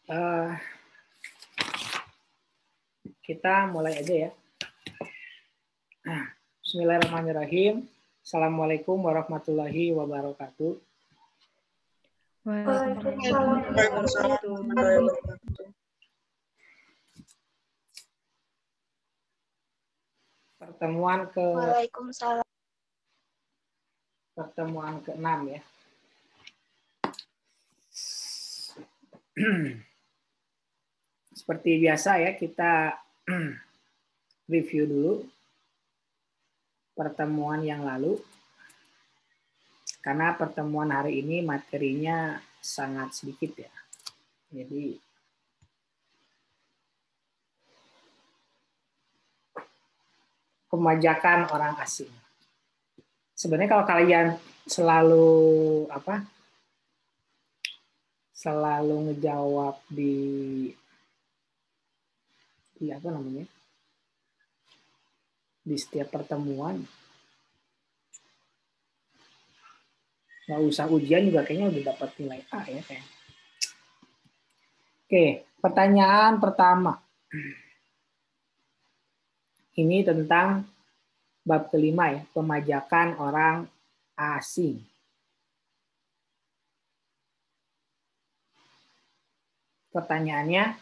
Uh, kita mulai aja ya. Bismillahirrahmanirrahim. Assalamualaikum warahmatullahi wabarakatuh. Waalaikumsalam warahmatullahi wabarakatuh. Pertemuan ke-6 ya. Seperti biasa ya, kita review dulu pertemuan yang lalu. Karena pertemuan hari ini materinya sangat sedikit ya. Jadi pemajakan orang asing. Sebenarnya kalau kalian selalu ngejawab di setiap pertemuan, nggak usah ujian juga kayaknya udah dapat nilai A ya kayak. Oke, pertanyaan pertama. Ini tentang bab kelima ya, pemajakan orang asing. Pertanyaannya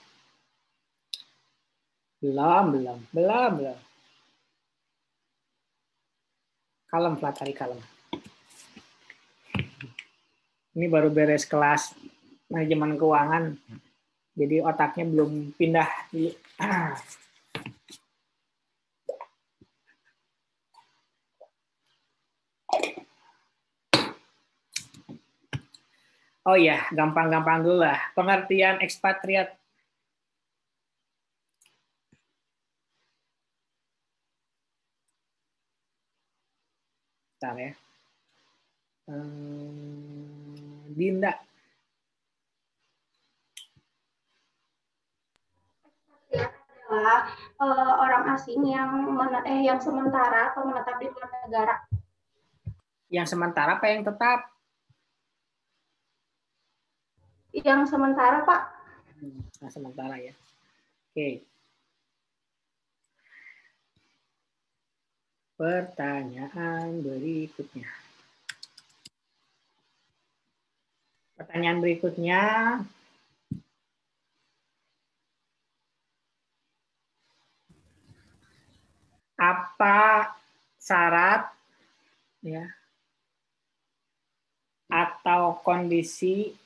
belum. Kalem, Flatari, kalem. Ini baru beres kelas manajemen keuangan, jadi otaknya belum pindah. Oh ya, gampang-gampang dulu lah. Pengertian ekspatriat. Bentar ya. Dinda. Adalah orang asing yang sementara atau menetap di luar negara. Yang sementara apa yang tetap? Yang sementara, Pak. Nah, sementara ya. Oke. Pertanyaan berikutnya. Apa syarat ya atau kondisi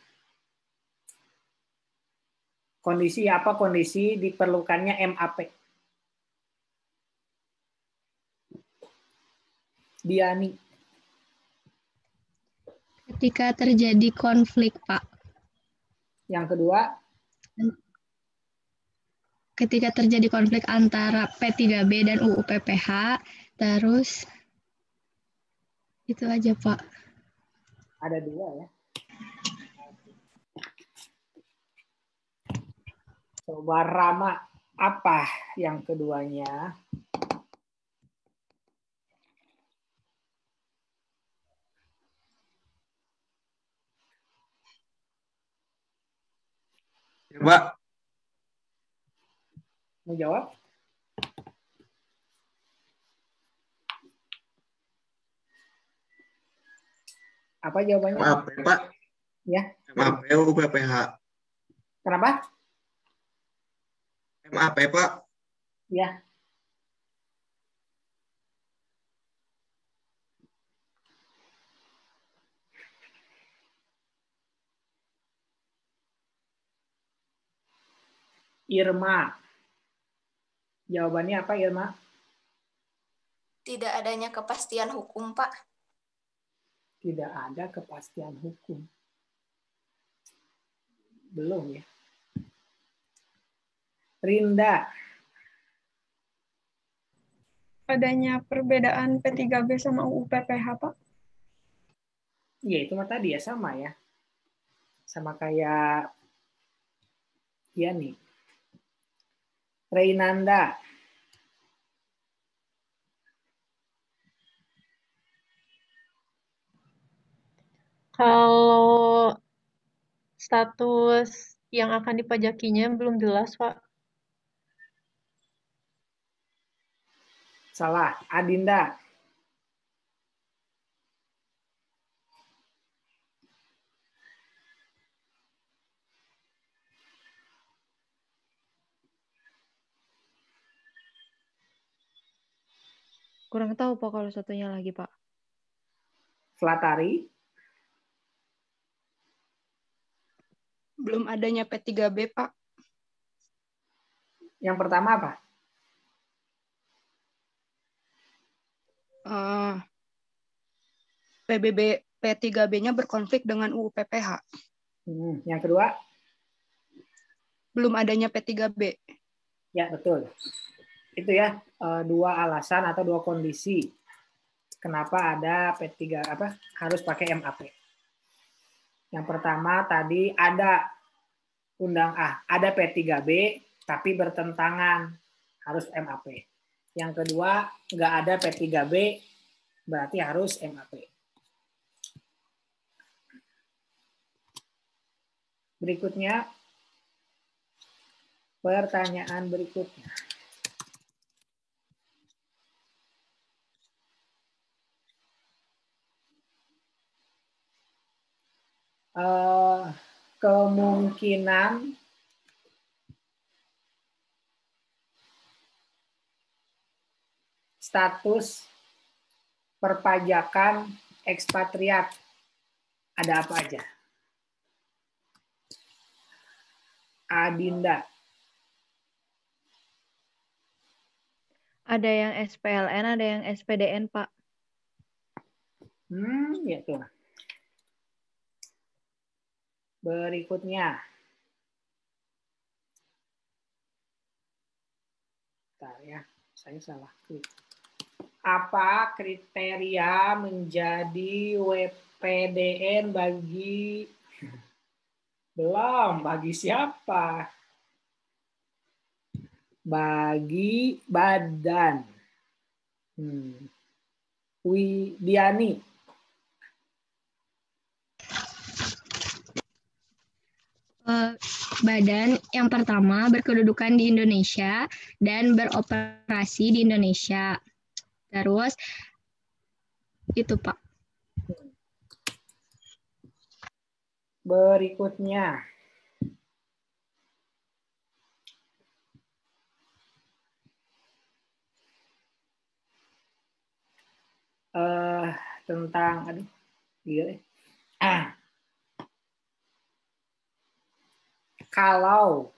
diperlukannya MAP? Diani. Ketika terjadi konflik, Pak. Yang kedua? Ketika terjadi konflik antara P3B dan UU PPH, terus itu aja, Pak. Ada dua ya. Coba Rama, apa yang keduanya? Coba. Mau jawab? Apa jawabannya? MAP, Pak. Ya. MAP UU PPH. Kenapa? MAP, Pak. Ya. Irma. Jawabannya apa, Irma? Tidak adanya kepastian hukum, Pak. Tidak ada kepastian hukum. Belum ya. Rinda. Adanya perbedaan P3B sama UU PPH, Pak? Iya, itu mah tadi ya, sama ya. Sama kayak nih. Reinanda. Kalau status Yang akan dipajakinya belum jelas, Pak. Salah. Adinda. Kurang tahu Pak kalau satunya lagi Pak. Flatari. Belum adanya P3B, Pak. Yang pertama apa? PBB P3B-nya berkonflik dengan UU PPH. Yang kedua? Belum adanya P3B. Ya, betul. Itu ya, dua alasan atau dua kondisi kenapa ada P3 harus pakai MAP. Yang pertama tadi ada ada P3B tapi bertentangan harus MAP. Yang kedua nggak ada P3B berarti harus MAP. Berikutnya pertanyaan berikutnya. Kemungkinan status perpajakan ekspatriat ada apa aja? Adinda. Ada yang SPLN, ada yang SPDN, Pak. Ya tuh. Berikutnya. Bentar ya, saya salah klik. Apa kriteria menjadi WPDN bagi bagi siapa? Bagi badan. Widiani. Badan yang pertama berkedudukan di Indonesia dan beroperasi di Indonesia. Terus itu Pak. Berikutnya. Tentang kalau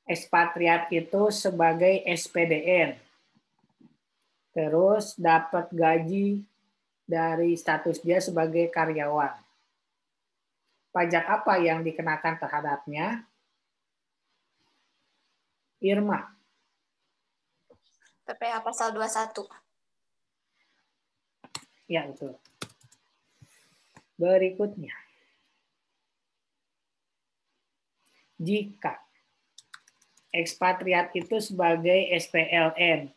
ekspatriat itu sebagai SPDN terus dapat gaji dari status dia sebagai karyawan, pajak apa yang dikenakan terhadapnya? Irma. PPh pasal 21. Ya, betul. Berikutnya. Jika ekspatriat itu sebagai SPLN,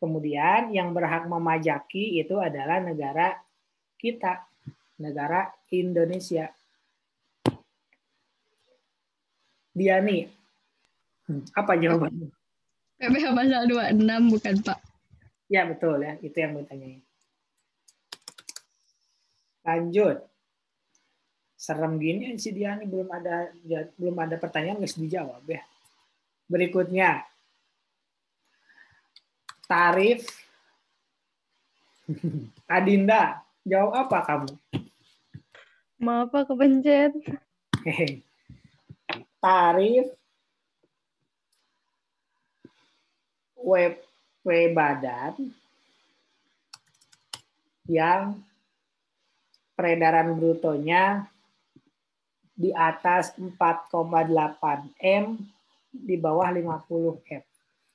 kemudian yang berhak memajaki itu adalah negara kita, negara Indonesia. Diani, apa jawabannya? PPh pasal 26 bukan Pak? Ya betul ya, itu yang mau tanyain. Lanjut. Serem gini si Diani belum ada pertanyaan nggak dijawab ya. Berikutnya. Tarif. Adinda, jawab apa kamu? Maaf Pak, kepencet. Tarif WP badan yang peredaran brutonya di atas 4,8 M, di bawah 50 M.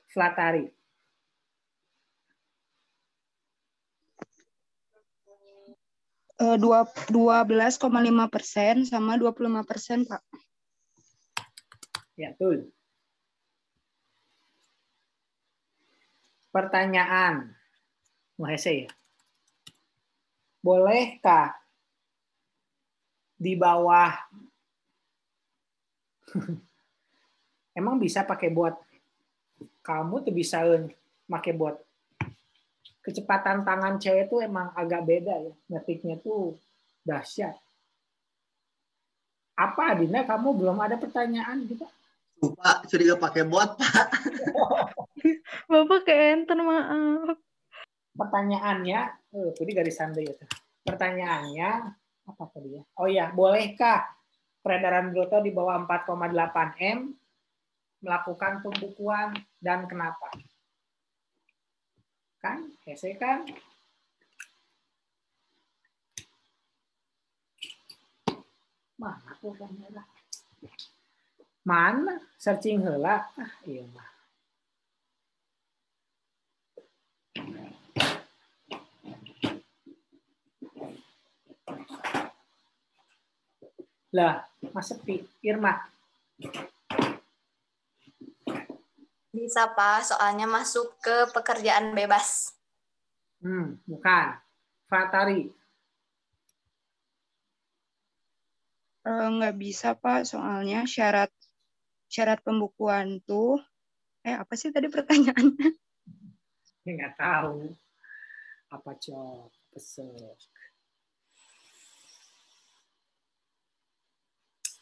Flatari. 12,5% sama 25%, Pak. Ya, betul. Pertanyaan. Mohese ya. Bolehkah di bawah. Emang bisa pakai bot? Kamu tuh bisa pakai bot. Kecepatan tangan cewek tuh emang agak beda ya. Ngetiknya tuh dahsyat. Apa Adinda, kamu belum ada pertanyaan gitu? Pak, sudah pakai bot, Pak. Bapak ke enter, maaf. Pertanyaannya, tadi garisan deh ya. Pertanyaannya apa tadi ya? Oh ya, bolehkah peredaran bruto di bawah 4,8 M melakukan pembukuan dan kenapa? Kan, hese kan? Mana tuh kamera? Mana? Searching heula. Ah, iya mah. Lah, Mas Sepi, Irma. Bisa, Pak. Soalnya masuk ke pekerjaan bebas. Bukan. Fatari. Nggak bisa, Pak. Soalnya syarat pembukuan tuh, apa sih tadi pertanyaannya? Nggak tahu. Apa cok? Pesek.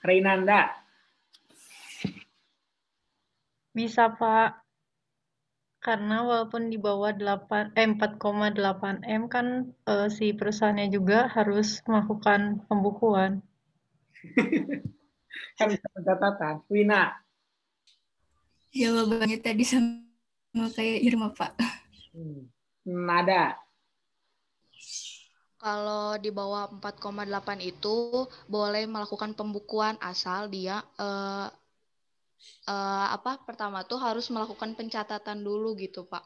Reinanda. Bisa, Pak. Karena walaupun di bawah 4,8 M kan si perusahaannya juga harus melakukan pembukuan. Kan bisa catatan. Wina. Jawabannya tadi sama kayak Irma, Pak. Nada. Kalau di bawah 4,8 itu boleh melakukan pembukuan asal dia pertama tuh harus melakukan pencatatan dulu gitu, Pak.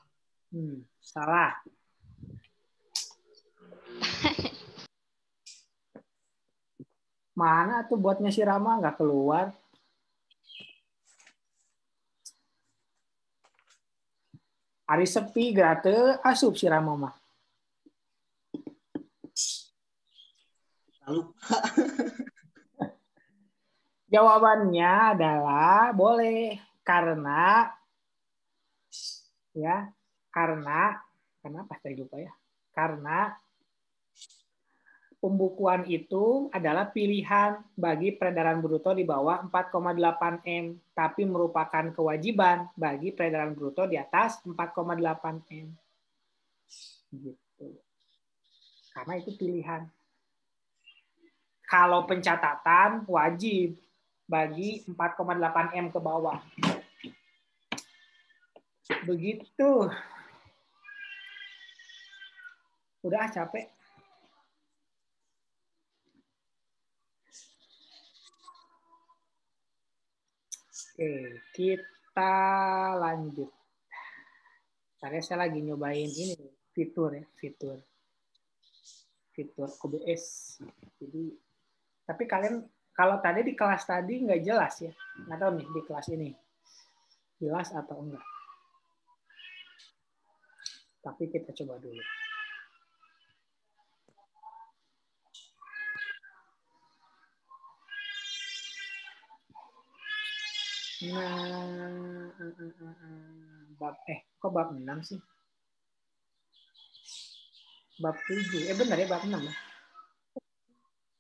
Salah. Mana tuh buatnya si Rama nggak keluar? Ari sepi grate asup si Rama mah. Lupa. Jawabannya adalah boleh karena apa tadi lupa ya? Karena pembukuan itu adalah pilihan bagi peredaran bruto di bawah 4,8 M, tapi merupakan kewajiban bagi peredaran bruto di atas 4,8 M. Gitu. Karena itu pilihan. Kalau pencatatan wajib bagi 4,8 M ke bawah. Begitu. Udah capek. Oke, kita lanjut. Tadi saya lagi nyobain ini fitur OBS. Jadi, tapi kalian kalau tadi di kelas tadi nggak jelas ya, nggak tahu nih di kelas ini jelas atau enggak. Tapi kita coba dulu. Nah, kok bab 6 sih? Bab 7. Benar ya bab 6 ya?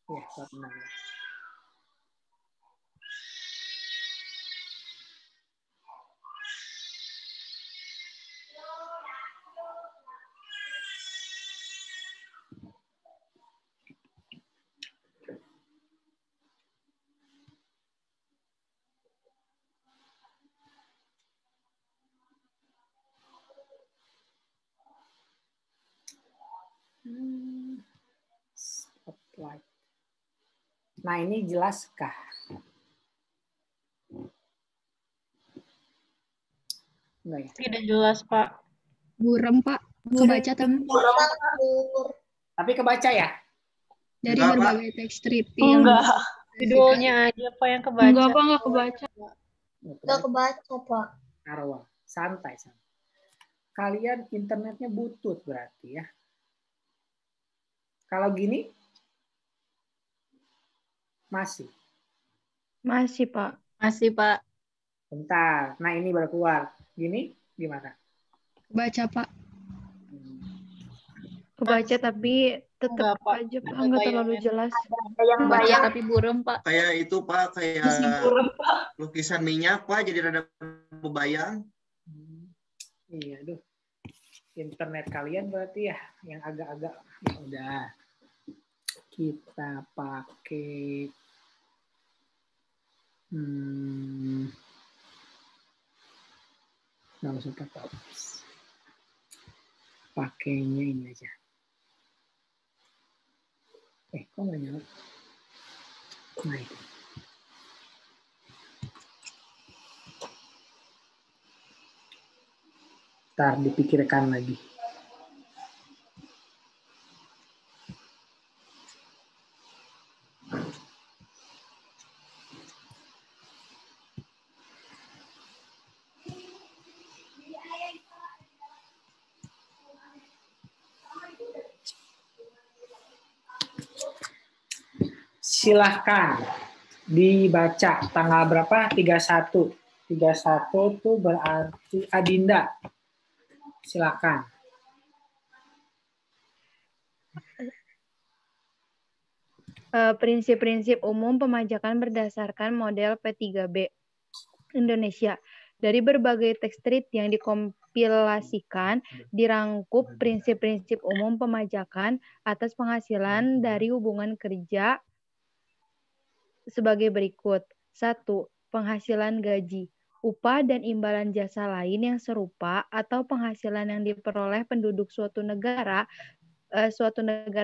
Ya, bab 6 ya. Spotlight. Nah, ini jelaskah? Enggak ya? Tidak jelas, Pak. Buram, Pak. Kebaca tapi Tapi kebaca ya? dari Enggak, berbagai teks tripi yang Judulnya aja, Pak, yang kebaca. Enggak, Pak, nggak kebaca. Nggak kebaca, Pak. Arwah, santai. Kalian internetnya butut berarti ya. Kalau gini, Masih. Masih, Pak. Masih, Pak. Bentar. Nah, ini baru keluar. Gini gimana? Baca, Pak. Kebaca tapi tetap Enggak, Pak. aja, Pak. Ada Nggak kayak terlalu jelas. Ada yang Baca bayang. tapi buram, Pak. Kayak itu Pak, kayak Burung, Pak. lukisan minyak Pak, jadi rada bebayang. Iya, aduh. Internet kalian berarti ya yang agak-agak ya udah. Kita pakai nggak usah pakai Office. Pakainya ini aja. Kok nggak nyala? Nah, itu. Ntar dipikirkan lagi. Silahkan dibaca tanggal berapa? 31. 31 itu berarti Adinda. Silakan. Prinsip-prinsip umum pemajakan berdasarkan model P3B Indonesia. Dari berbagai teks treaty yang dikompilasikan, dirangkup prinsip-prinsip umum pemajakan atas penghasilan dari hubungan kerja sebagai berikut. 1. Penghasilan gaji. Upah dan imbalan jasa lain yang serupa atau penghasilan yang diperoleh penduduk suatu negara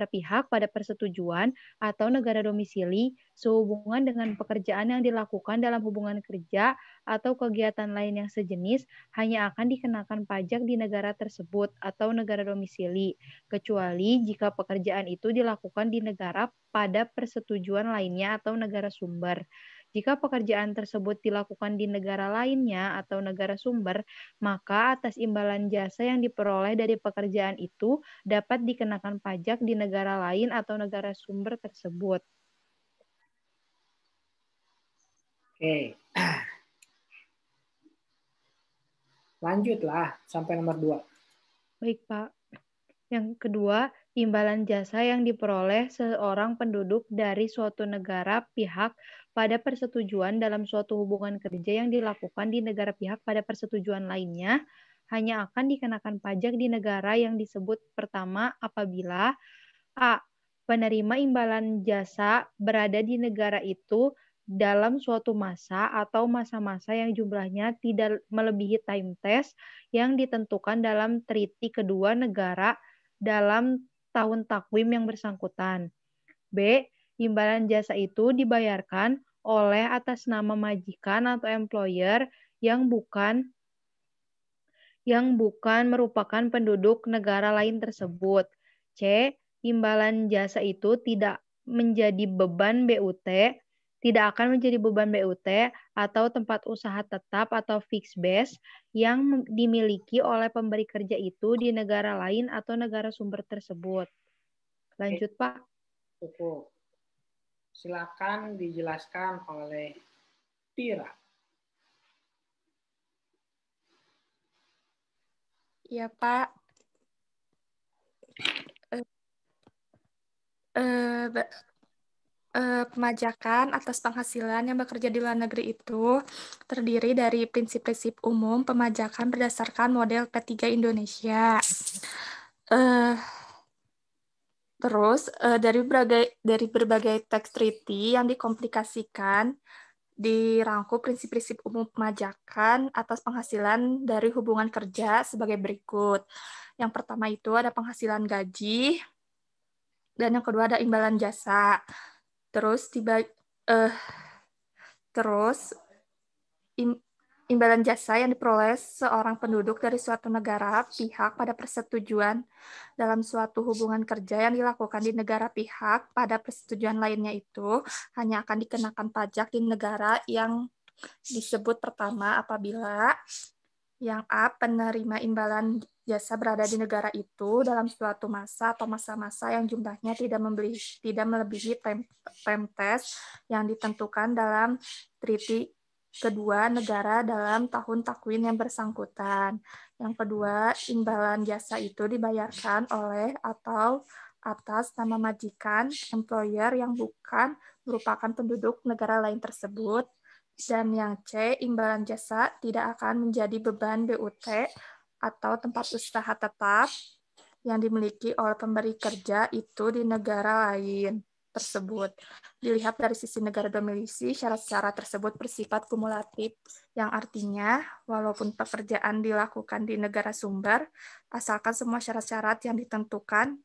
pihak pada persetujuan atau negara domisili sehubungan dengan pekerjaan yang dilakukan dalam hubungan kerja atau kegiatan lain yang sejenis hanya akan dikenakan pajak di negara tersebut atau negara domisili, kecuali jika pekerjaan itu dilakukan di negara pada persetujuan lainnya atau negara sumber. Jika pekerjaan tersebut dilakukan di negara lainnya atau negara sumber, maka atas imbalan jasa yang diperoleh dari pekerjaan itu dapat dikenakan pajak di negara lain atau negara sumber tersebut. Oke. Lanjutlah sampai nomor 2. Baik, Pak. Yang kedua, imbalan jasa yang diperoleh seorang penduduk dari suatu negara pihak pada persetujuan dalam suatu hubungan kerja yang dilakukan di negara pihak pada persetujuan lainnya hanya akan dikenakan pajak di negara yang disebut pertama apabila A. Penerima imbalan jasa berada di negara itu dalam suatu masa atau masa-masa yang jumlahnya tidak melebihi time test yang ditentukan dalam treaty kedua negara dalam tahun takwim yang bersangkutan. B. Imbalan jasa itu dibayarkan oleh atas nama majikan atau employer yang bukan merupakan penduduk negara lain tersebut. C. Imbalan jasa itu tidak menjadi beban BUT, tidak akan menjadi beban BUT atau tempat usaha tetap atau fixed base yang dimiliki oleh pemberi kerja itu di negara lain atau negara sumber tersebut. Lanjut, Pak. Cukup. Silakan dijelaskan oleh Tira. Ya, Pak. Pemajakan atas penghasilan yang bekerja di luar negeri itu terdiri dari prinsip-prinsip umum pemajakan berdasarkan model P3 Indonesia. Terus dari berbagai teks treaty yang dikomplikasikan dirangkup prinsip-prinsip umum pemajakan atas penghasilan dari hubungan kerja sebagai berikut. Yang pertama itu ada penghasilan gaji, dan yang kedua ada imbalan jasa. Terus imbalan jasa yang diperoleh seorang penduduk dari suatu negara pihak pada persetujuan dalam suatu hubungan kerja yang dilakukan di negara pihak pada persetujuan lainnya itu hanya akan dikenakan pajak di negara yang disebut pertama apabila yang A. Penerima imbalan jasa berada di negara itu dalam suatu masa atau masa-masa yang jumlahnya tidak melebihi time test yang ditentukan dalam treaty kedua negara dalam tahun takwin yang bersangkutan. Yang kedua, imbalan jasa itu dibayarkan oleh atau atas nama majikan, employer yang bukan merupakan penduduk negara lain tersebut. Dan yang C, imbalan jasa tidak akan menjadi beban BUT atau tempat usaha tetap yang dimiliki oleh pemberi kerja itu di negara lain tersebut. Dilihat dari sisi negara domisili, syarat-syarat tersebut bersifat kumulatif, yang artinya walaupun pekerjaan dilakukan di negara sumber, asalkan semua syarat-syarat yang ditentukan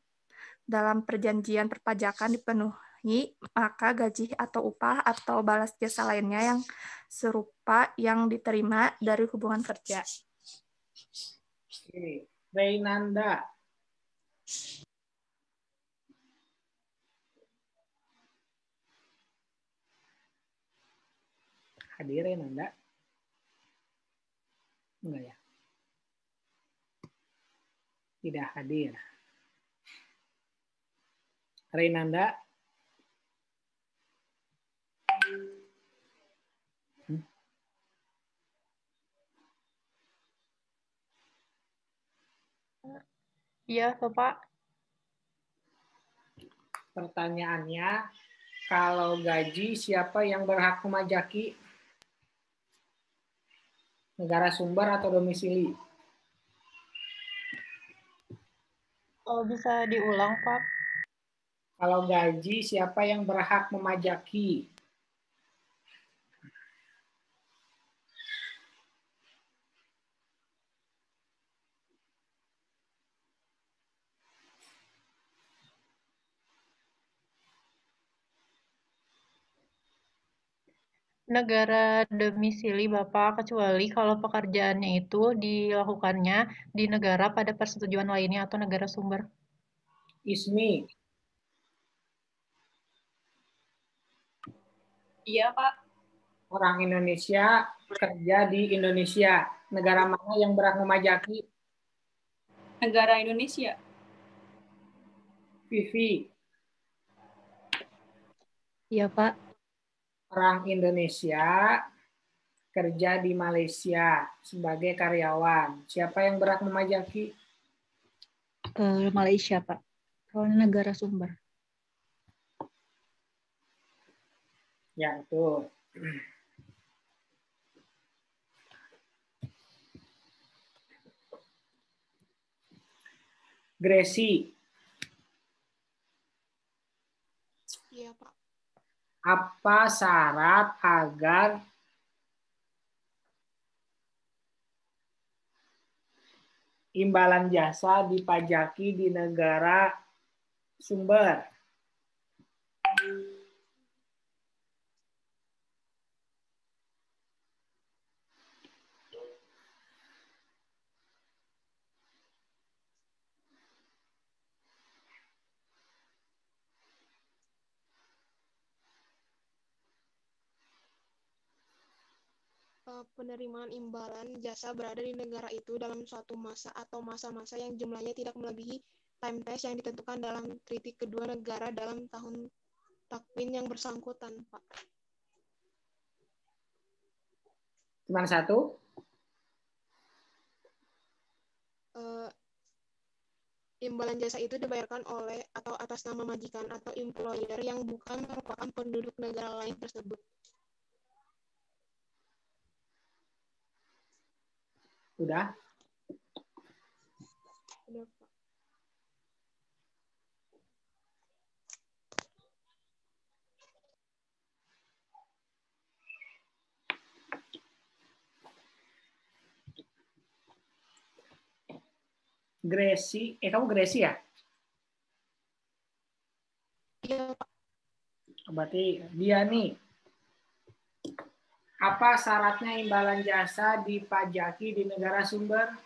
dalam perjanjian perpajakan dipenuhi, maka gaji atau upah atau balas jasa lainnya yang serupa yang diterima dari hubungan kerja. Oke. Reynanda. Hadir Reynanda? Enggak ya? Tidak hadir. Reynanda? Iya, Bapak. Pertanyaannya, kalau gaji siapa yang berhak memajaki? Negara sumber atau domisili? Oh, bisa diulang, Pak? Kalau gaji siapa yang berhak memajaki? Negara domisili Bapak, kecuali kalau pekerjaannya itu dilakukannya di negara pada persetujuan lainnya atau negara sumber. Ismi. Iya, Pak. Orang Indonesia kerja di Indonesia. Negara mana yang berhak memajaki? Negara Indonesia. Vivi. Iya, Pak. Orang Indonesia kerja di Malaysia sebagai karyawan. Siapa yang berhak memajaki? Malaysia, Pak. Kalau negara sumber. Ya, itu. Gresi. Iya, Pak. Apa syarat agar imbalan jasa dipajaki di negara sumber? Penerimaan imbalan jasa berada di negara itu dalam suatu masa atau masa-masa yang jumlahnya tidak melebihi time test yang ditentukan dalam treaty kedua negara dalam tahun takwin yang bersangkutan, Pak. Cuma satu? Imbalan jasa itu dibayarkan oleh atau atas nama majikan atau employer yang bukan merupakan penduduk negara lain tersebut. Udah? Udah, Pak. Gresi, kamu Gresi ya? Iya, Pak. Berarti dia nih. Apa syaratnya imbalan jasa dipajaki di negara sumber?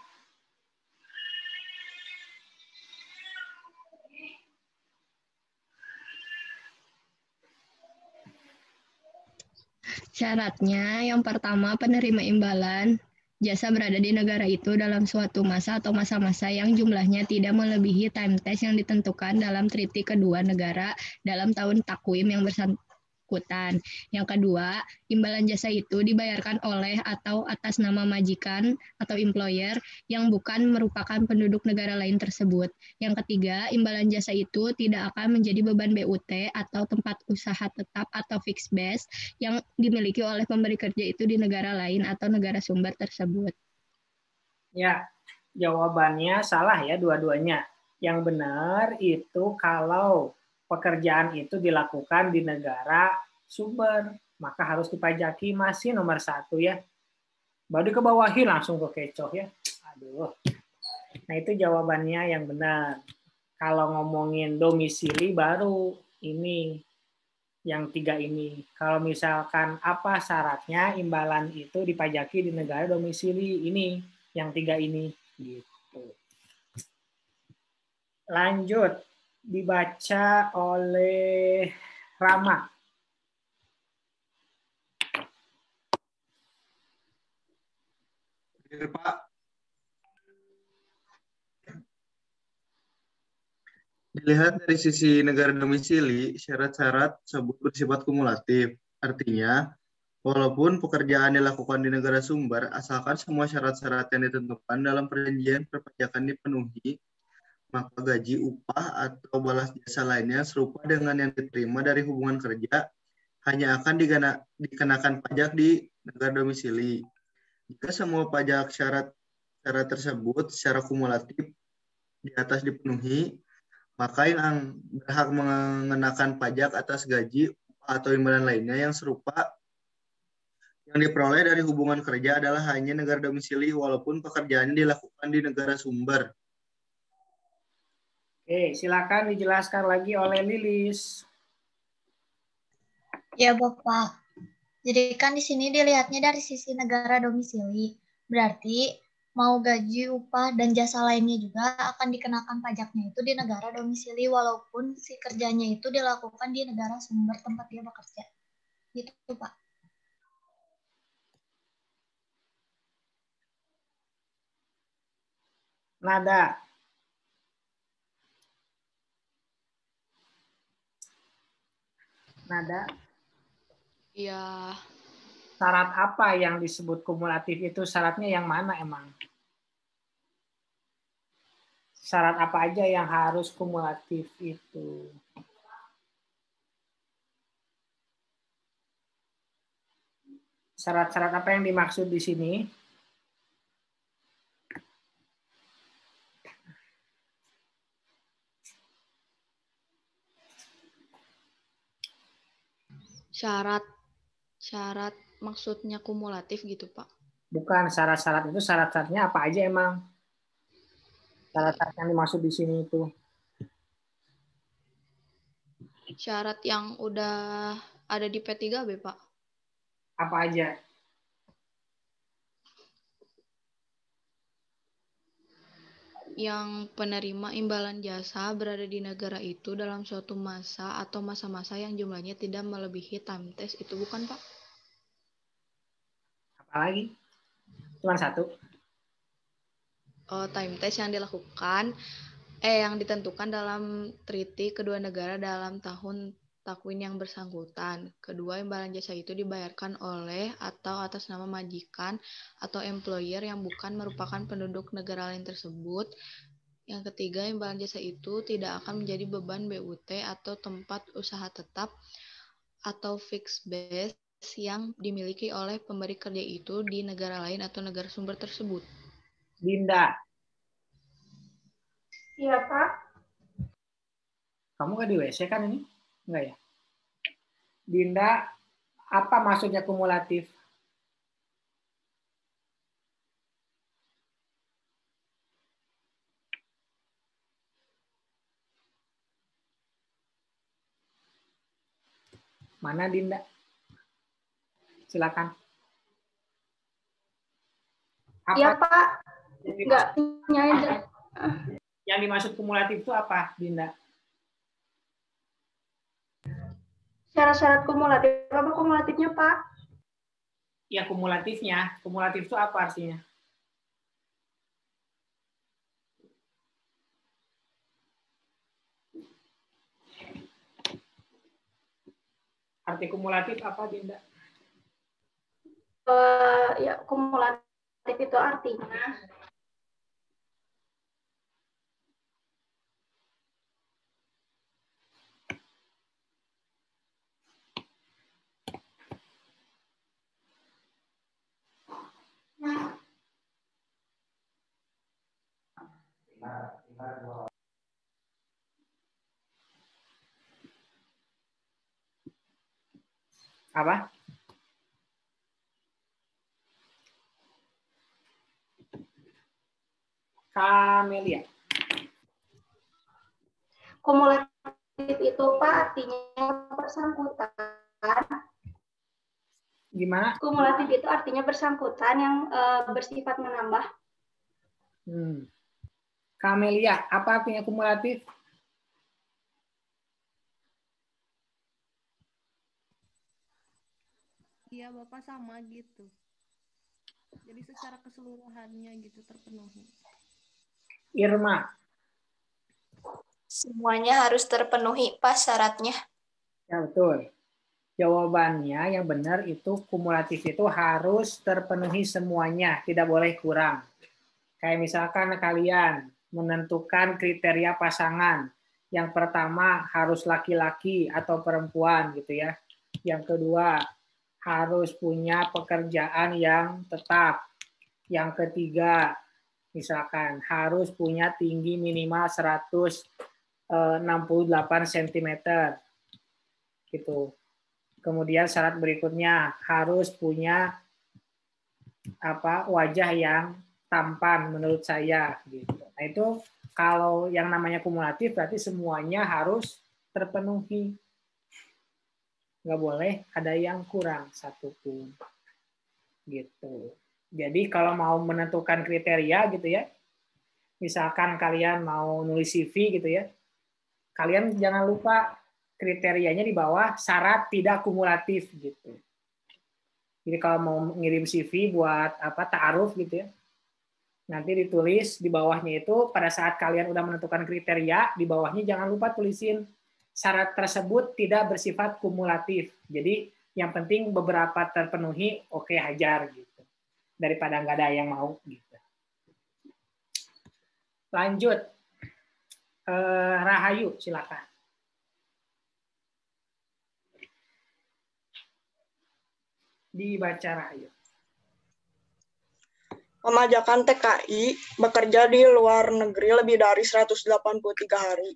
Syaratnya yang pertama penerima imbalan jasa berada di negara itu dalam suatu masa atau masa-masa yang jumlahnya tidak melebihi time test yang ditentukan dalam treaty kedua negara dalam tahun takwim yang bersangkutan. Yang kedua, imbalan jasa itu dibayarkan oleh atau atas nama majikan atau employer yang bukan merupakan penduduk negara lain tersebut. Yang ketiga, imbalan jasa itu tidak akan menjadi beban BUT atau tempat usaha tetap atau fixed base yang dimiliki oleh pemberi kerja itu di negara lain atau negara sumber tersebut. Ya, jawabannya salah ya dua-duanya. Yang benar itu kalau pekerjaan itu dilakukan di negara sumber, maka harus dipajaki, masih nomor 1 ya. Baru dikebawahi langsung ke kecoh ya. Aduh. Nah itu jawabannya yang benar. Kalau ngomongin domisili baru ini. Yang 3 ini. Kalau misalkan apa syaratnya imbalan itu dipajaki di negara domisili ini, yang 3 ini gitu. Lanjut dibaca oleh Rama. Pak. Dilihat dari sisi negara domisili, syarat-syarat tersebut bersifat kumulatif. Artinya, walaupun pekerjaan dilakukan di negara sumber, asalkan semua syarat-syarat yang ditentukan dalam perjanjian perpajakan dipenuhi, maka gaji, upah, atau balas jasa lainnya serupa dengan yang diterima dari hubungan kerja hanya akan dikenakan pajak di negara domisili. Jika semua pajak syarat tersebut secara kumulatif di atas dipenuhi, maka yang berhak mengenakan pajak atas gaji atau imbalan lainnya yang serupa yang diperoleh dari hubungan kerja adalah hanya negara domisili walaupun pekerjaannya dilakukan di negara sumber. Oke, silakan dijelaskan lagi oleh Lilis. Ya, Bapak. Jadi kan di sini dilihatnya dari sisi negara domisili. Berarti mau gaji, upah, dan jasa lainnya juga akan dikenakan pajaknya itu di negara domisili walaupun si kerjanya itu dilakukan di negara sumber tempat dia bekerja. Gitu, Pak. Nada. Nada. Ya. Syarat apa yang disebut kumulatif itu? Syaratnya yang mana emang? Syarat apa aja yang harus kumulatif itu? Syarat-syarat apa yang dimaksud di sini? Syarat maksudnya kumulatif gitu, Pak? Bukan, syarat-syarat itu syarat-syaratnya apa aja emang? Syarat-syarat yang dimaksud di sini itu. Syarat yang udah ada di P3B, Pak. Apa aja? Yang penerima imbalan jasa berada di negara itu dalam suatu masa atau masa-masa yang jumlahnya tidak melebihi time test, itu bukan, Pak? Apa lagi? Cuma 1. Time test yang dilakukan, yang ditentukan dalam treaty kedua negara dalam tahun takwin yang bersangkutan. Kedua, imbalan jasa itu dibayarkan oleh atau atas nama majikan atau employer yang bukan merupakan penduduk negara lain tersebut. Yang ketiga, imbalan jasa itu tidak akan menjadi beban BUT atau tempat usaha tetap atau fixed base yang dimiliki oleh pemberi kerja itu di negara lain atau negara sumber tersebut. Dinda. Iya, Pak. Kamu nggak di WC kan ini? Enggak ya? Dinda, apa maksudnya kumulatif? Mana Dinda? Silakan. Iya, Pak. Enggak punya aja. Yang dimaksud kumulatif itu apa, Dinda? Syarat-syarat kumulatif. Apa kumulatifnya, Pak? Ya, kumulatifnya. Kumulatif itu apa artinya? Arti kumulatif apa, Dinda? Ya, kumulatif itu artinya Apa? Kamelia. kumulatif itu Pak artinya bersangkutan. Gimana? Kumulatif itu artinya bersangkutan yang bersifat menambah. Kamelia, apa artinya kumulatif? Iya, Bapak, sama gitu. Jadi secara keseluruhannya gitu terpenuhi. Irma. Semuanya harus terpenuhi pas syaratnya. Ya, betul. Jawabannya yang benar itu kumulatif itu harus terpenuhi semuanya, tidak boleh kurang. Kayak misalkan kalian menentukan kriteria pasangan. Yang pertama harus laki-laki atau perempuan gitu ya. Yang kedua harus punya pekerjaan yang tetap. Yang ketiga misalkan harus punya tinggi minimal 168 cm. Gitu. Kemudian syarat berikutnya harus punya wajah yang tampan menurut saya gitu. Nah, itu kalau yang namanya kumulatif berarti semuanya harus terpenuhi. Nggak boleh ada yang kurang satupun. Gitu. Jadi kalau mau menentukan kriteria gitu ya, misalkan kalian mau nulis CV gitu ya, kalian jangan lupa kriterianya di bawah syarat tidak kumulatif gitu. Jadi kalau mau ngirim CV buat ta'aruf gitu ya, nanti ditulis di bawahnya itu pada saat kalian udah menentukan kriteria, di bawahnya jangan lupa tulisin syarat tersebut tidak bersifat kumulatif. Jadi yang penting beberapa terpenuhi, oke, hajar gitu. Daripada nggak ada yang mau gitu. Lanjut. Rahayu, silakan. Dibaca Rahayu. Pemajakan TKI bekerja di luar negeri lebih dari 183 hari.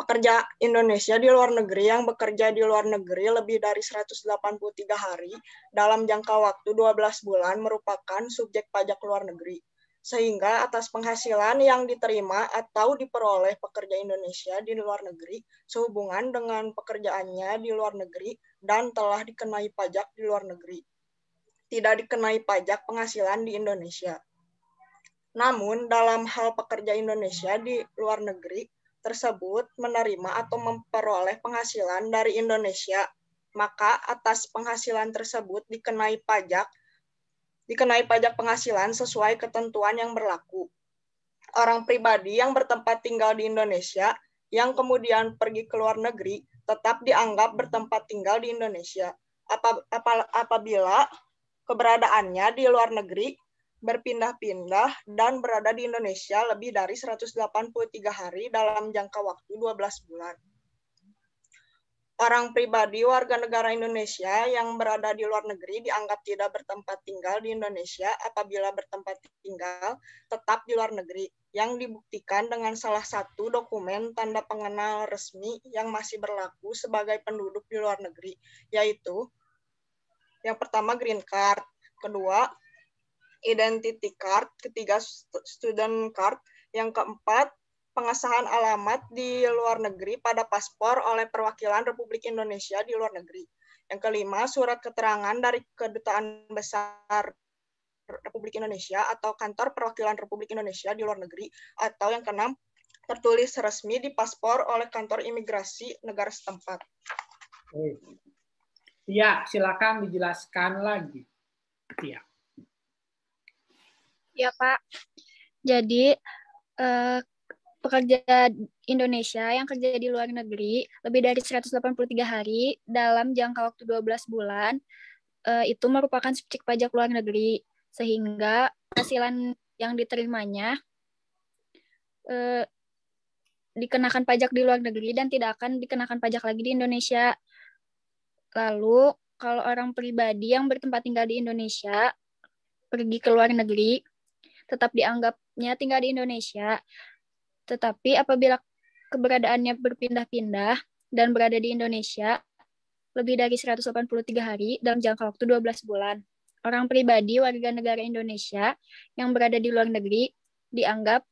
Pekerja Indonesia di luar negeri yang bekerja di luar negeri lebih dari 183 hari dalam jangka waktu 12 bulan merupakan subjek pajak luar negeri. Sehingga atas penghasilan yang diterima atau diperoleh pekerja Indonesia di luar negeri sehubungan dengan pekerjaannya di luar negeri dan telah dikenai pajak di luar negeri, tidak dikenai pajak penghasilan di Indonesia. Namun, dalam hal pekerja Indonesia di luar negeri tersebut menerima atau memperoleh penghasilan dari Indonesia, maka atas penghasilan tersebut dikenai pajak penghasilan sesuai ketentuan yang berlaku. Orang pribadi yang bertempat tinggal di Indonesia yang kemudian pergi ke luar negeri tetap dianggap bertempat tinggal di Indonesia apabila keberadaannya di luar negeri berpindah-pindah dan berada di Indonesia lebih dari 183 hari dalam jangka waktu 12 bulan. Orang pribadi warga negara Indonesia yang berada di luar negeri dianggap tidak bertempat tinggal di Indonesia apabila bertempat tinggal tetap di luar negeri, yang dibuktikan dengan salah satu dokumen tanda pengenal resmi yang masih berlaku sebagai penduduk di luar negeri, yaitu yang pertama green card, kedua identity card, ketiga student card, yang keempat pengesahan alamat di luar negeri pada paspor oleh perwakilan Republik Indonesia di luar negeri. Yang kelima, surat keterangan dari Kedutaan Besar Republik Indonesia atau Kantor Perwakilan Republik Indonesia di luar negeri. Atau yang keenam, tertulis resmi di paspor oleh Kantor Imigrasi negara setempat. Ya, silakan dijelaskan lagi. Ya. Ya, Pak. Jadi, pekerja Indonesia yang kerja di luar negeri lebih dari 183 hari dalam jangka waktu 12 bulan itu merupakan subjek pajak luar negeri, sehingga penghasilan yang diterimanya dikenakan pajak di luar negeri dan tidak akan dikenakan pajak lagi di Indonesia. Lalu kalau orang pribadi yang bertempat tinggal di Indonesia pergi ke luar negeri, tetap dianggapnya tinggal di Indonesia. Tetapi apabila keberadaannya berpindah-pindah dan berada di Indonesia lebih dari 183 hari dalam jangka waktu 12 bulan, orang pribadi warga negara Indonesia yang berada di luar negeri dianggap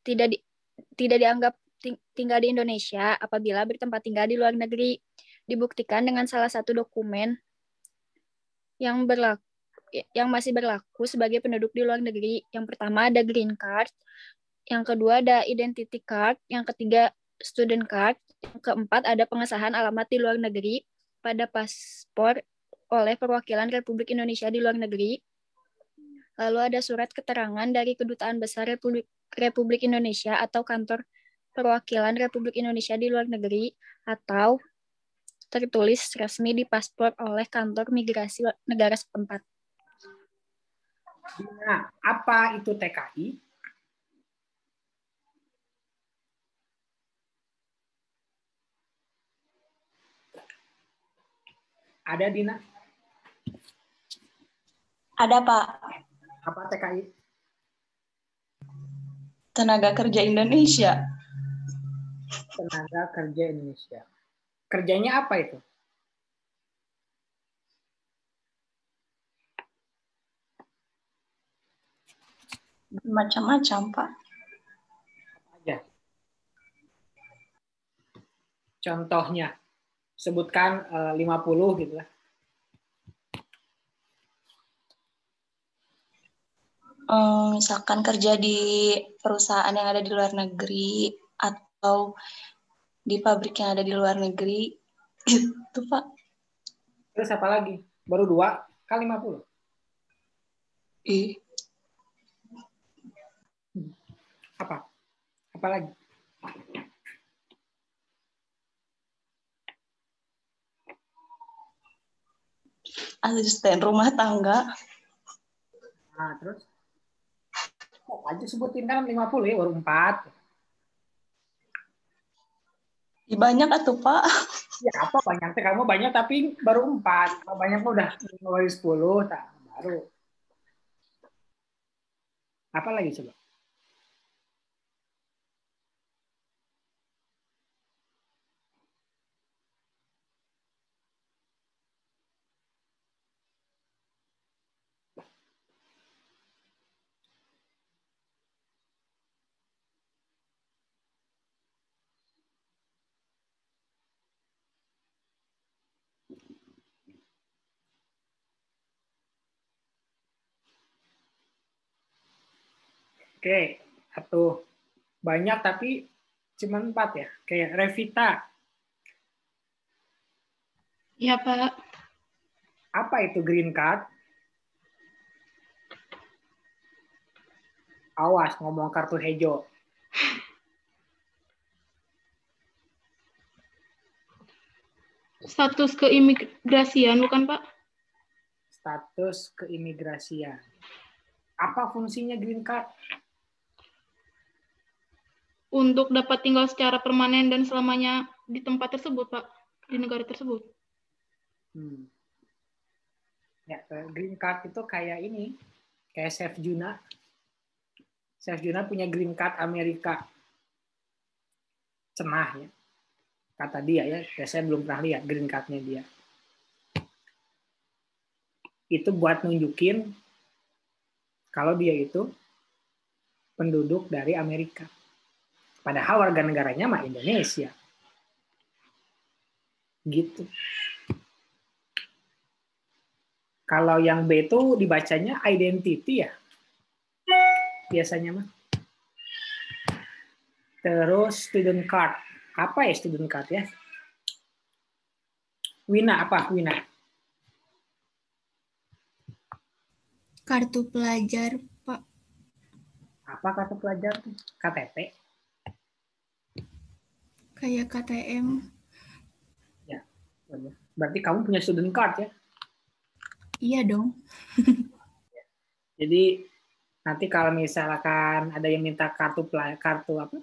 tidak dianggap tinggal di Indonesia apabila bertempat tinggal di luar negeri. Dibuktikan dengan salah satu dokumen yang masih berlaku sebagai penduduk di luar negeri. Yang pertama ada green card, yang kedua ada identity card, yang ketiga student card, yang keempat ada pengesahan alamat di luar negeri pada paspor oleh perwakilan Republik Indonesia di luar negeri. Lalu ada surat keterangan dari Kedutaan Besar Republik Indonesia atau kantor perwakilan Republik Indonesia di luar negeri, atau tertulis resmi di paspor oleh kantor migrasi negara setempat. Nah, apa itu TKI? Ada, Dina? Ada, Pak. Apa TKI? Tenaga Kerja Indonesia. Tenaga Kerja Indonesia. Kerjanya apa itu? Macam-macam, Pak. Apa aja? Contohnya, sebutkan 50 gitu lah. Misalkan kerja di perusahaan yang ada di luar negeri atau di pabrik yang ada di luar negeri, gitu, Pak. Terus apa lagi? Baru 2 kali 50? Apa? Apa lagi? Asisten rumah tangga. Nah, terus? Kok aja sebutin kan 50 ya, baru 4. Banyak atuh, Pak. Ya apa banyak? Kamu banyak tapi baru 4. Kalau banyak udah 10, tak baru. Apa lagi coba? Oke, satu. Banyak tapi cuma 4 ya. Kayak Revita. Iya, Pak. Apa itu green card? Awas ngomong kartu hijau. Status keimigrasian, bukan, Pak? Status keimigrasian. Apa fungsinya green card? Untuk dapat tinggal secara permanen dan selamanya di tempat tersebut, Pak. Di negara tersebut. Ya, green card itu kayak ini. Kayak Chef Juna. Chef Juna punya green card Amerika. Cenah ya. Kata dia ya. Saya belum pernah lihat green card-nya dia. Itu buat nunjukin kalau dia itu penduduk dari Amerika. Padahal warga negaranya mah Indonesia. Gitu. Kalau yang B itu dibacanya identity ya. Biasanya mah. Terus student card. Apa ya student card ya? Wina apa? Wina. Kartu pelajar, Pak. Apa kartu pelajar? KTP? Kayak KTM. Ya, berarti kamu punya student card ya? Iya dong. Jadi nanti kalau misalkan ada yang minta kartu apa?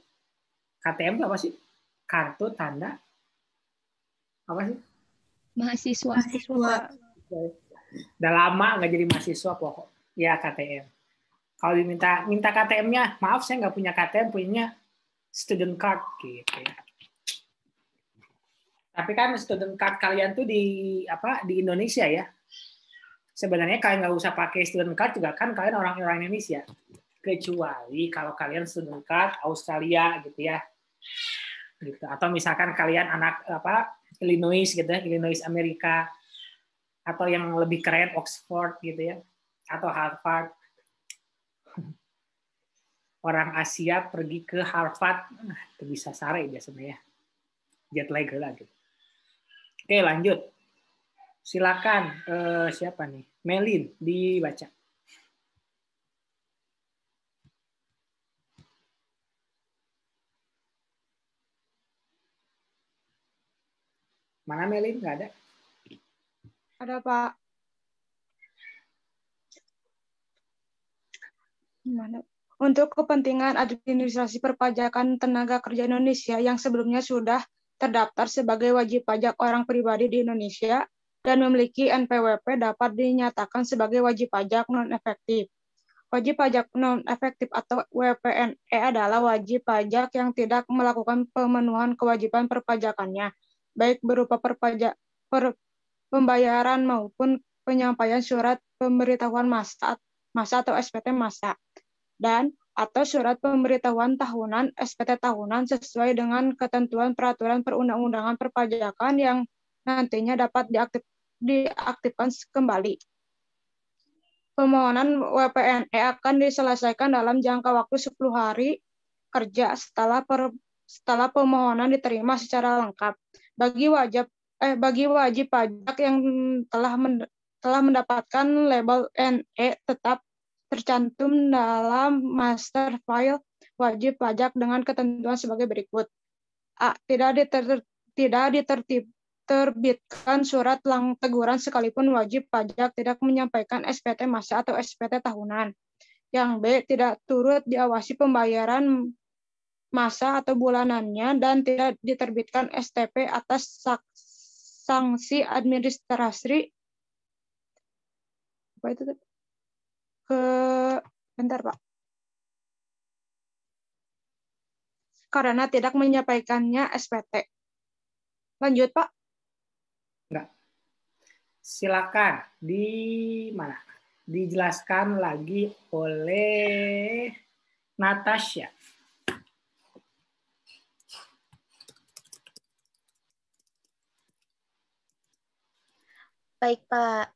KTM itu apa sih? Kartu tanda apa sih? Mahasiswa. Udah lama nggak jadi mahasiswa pokok. Ya KTM. Kalau minta KTM-nya, maaf saya nggak punya KTM, punya student card gitu ya. Tapi kan student card kalian tuh di Indonesia ya. Sebenarnya kalian nggak usah pakai student card juga kan kalian orang Indonesia. Kecuali kalau kalian student card Australia gitu ya. Gitu. Atau misalkan kalian anak Illinois gitu ya, Illinois Amerika, atau yang lebih keren Oxford gitu ya, atau Harvard. Orang Asia pergi ke Harvard, itu bisa sare biasanya ya, jet lag lagi. Oke lanjut, silakan siapa nih, Melin dibaca. Mana Melin? Nggak ada. Ada, Pak. Gimana? Untuk kepentingan administrasi perpajakan tenaga kerja Indonesia yang sebelumnya sudah terdaftar sebagai wajib pajak orang pribadi di Indonesia dan memiliki NPWP dapat dinyatakan sebagai wajib pajak non-efektif. Wajib pajak non-efektif atau WPNE adalah wajib pajak yang tidak melakukan pemenuhan kewajiban perpajakannya, baik berupa pembayaran maupun penyampaian surat pemberitahuan masa atau SPT masa, dan atau surat pemberitahuan tahunan SPT tahunan sesuai dengan ketentuan peraturan perundang-undangan perpajakan yang nantinya dapat diaktifkan kembali. Permohonan WPNE akan diselesaikan dalam jangka waktu 10 hari kerja setelah permohonan diterima secara lengkap. Bagi wajib pajak yang telah mendapatkan label NE tetap tercantum dalam master file wajib pajak dengan ketentuan sebagai berikut. A. Tidak diterbitkan surat teguran sekalipun wajib pajak tidak menyampaikan SPT masa atau SPT tahunan. Yang B. Tidak turut diawasi pembayaran masa atau bulanannya dan tidak diterbitkan STP atas sanksi administrasi. Apa itu? Bentar, Pak. Karena tidak menyampaikannya SPT. Lanjut, Pak. Enggak. Silakan di mana? Dijelaskan lagi oleh Natasha. Baik, Pak.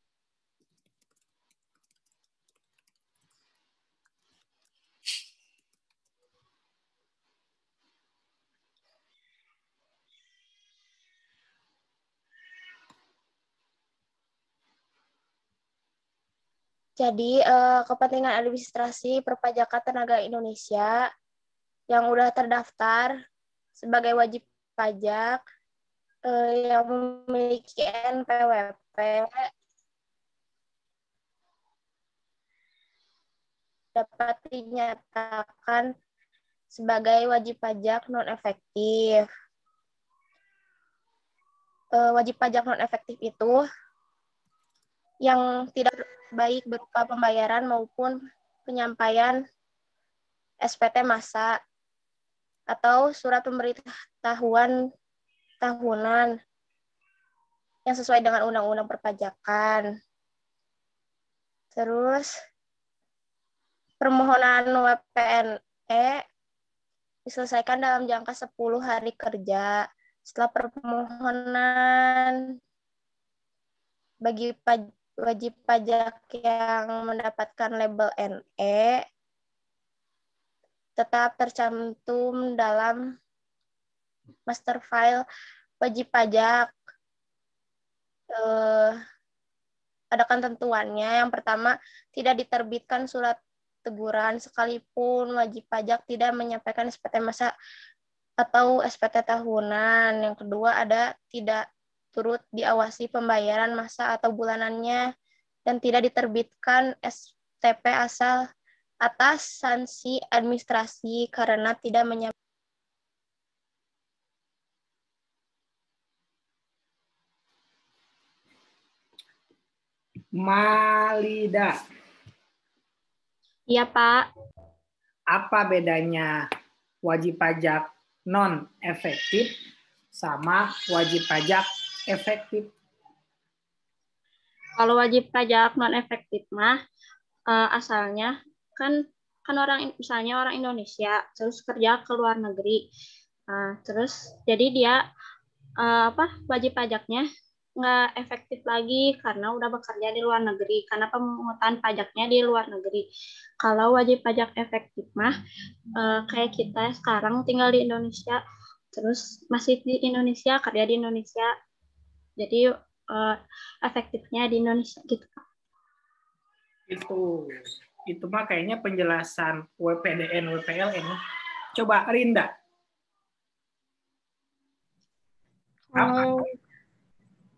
Jadi, kepentingan administrasi perpajakan tenaga Indonesia yang udah terdaftar sebagai wajib pajak yang memiliki NPWP dapat dinyatakan sebagai wajib pajak non-efektif. Wajib pajak non-efektif itu yang tidak baik berupa pembayaran maupun penyampaian SPT masa atau surat pemberitahuan tahunan yang sesuai dengan undang-undang perpajakan. Terus permohonan WPNE diselesaikan dalam jangka 10 hari kerja setelah permohonan. Bagi wajib pajak yang mendapatkan label NE tetap tercantum dalam master file wajib pajak. Ada ketentuannya. Yang pertama, tidak diterbitkan surat teguran sekalipun wajib pajak tidak menyampaikan SPT masa atau SPT tahunan. Yang kedua ada tidak turut diawasi pembayaran masa atau bulanannya dan tidak diterbitkan STP asal atas sanksi administrasi karena tidak menyampaikan. Malida. Iya, Pak. Apa bedanya wajib pajak non-efektif sama wajib pajak efektif? Kalau wajib pajak non-efektif mah asalnya kan orang misalnya orang Indonesia terus kerja ke luar negeri. Terus jadi dia wajib pajaknya nggak efektif lagi karena udah bekerja di luar negeri, karena pemungutan pajaknya di luar negeri. Kalau wajib pajak efektif mah kayak kita sekarang tinggal di Indonesia, terus masih di Indonesia, kerja di Indonesia, jadi efektifnya di Indonesia gitu. Itu mah kayaknya penjelasan WPDN, WPLN. Coba Rinda.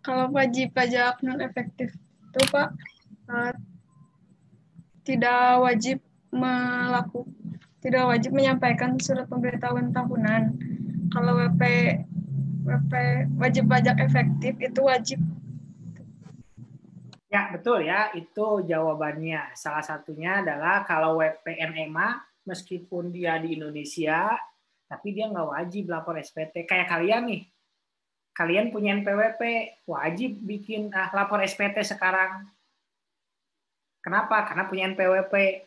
Kalau wajib pajak non efektif itu Pak tidak wajib menyampaikan surat pemberitahuan tahunan. Kalau wajib pajak efektif itu wajib. Ya, betul ya. Itu jawabannya. Salah satunya adalah kalau WPNMA, meskipun dia di Indonesia, tapi dia nggak wajib lapor SPT. Kayak kalian nih. Kalian punya NPWP, wajib bikin lapor SPT sekarang. Kenapa? Karena punya NPWP.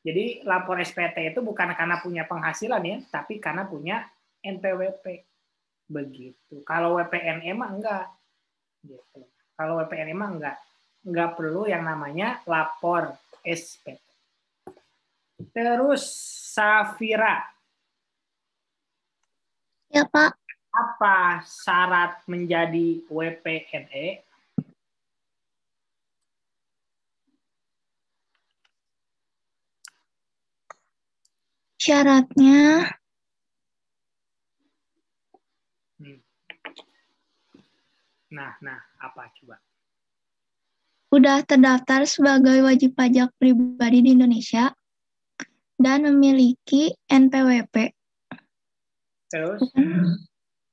Jadi lapor SPT itu bukan karena punya penghasilan ya, tapi karena punya NPWP. Begitu. Kalau WPNMA enggak. Gitu. Kalau WPNMA enggak perlu yang namanya lapor SPT. Terus Safira. Ya, Pak. Apa syarat menjadi WPNE? Syaratnya Nah, apa coba? udah terdaftar sebagai wajib pajak pribadi di Indonesia dan memiliki NPWP. Terus?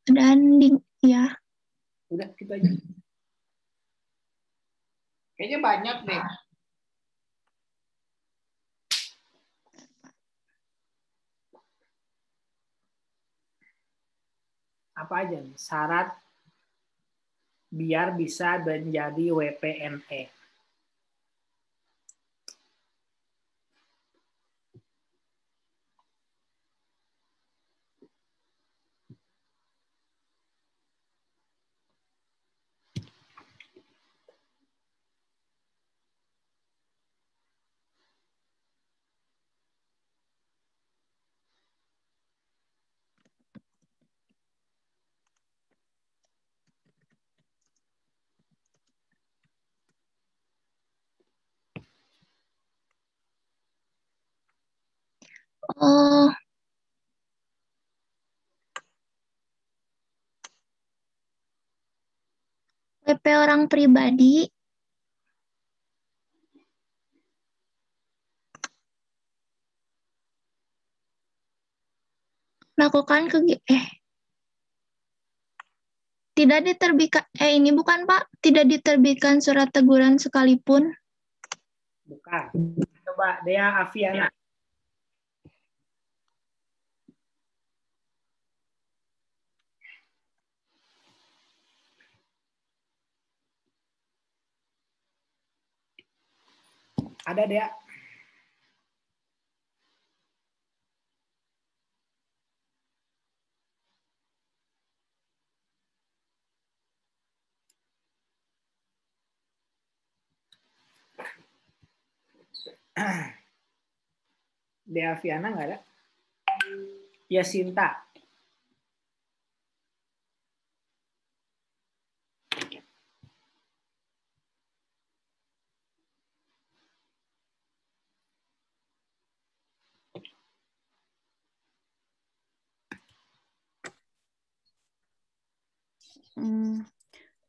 Dan ya. Udah gitu aja. Kayaknya banyak deh. Apa aja nih syarat biar bisa menjadi WPNE? WP orang pribadi melakukan tidak diterbitkan ini bukan Pak, tidak diterbitkan surat teguran sekalipun. Bukan. Coba Dea Aviana. Ada Dea? Dea Viana nggak ada? Yasinta.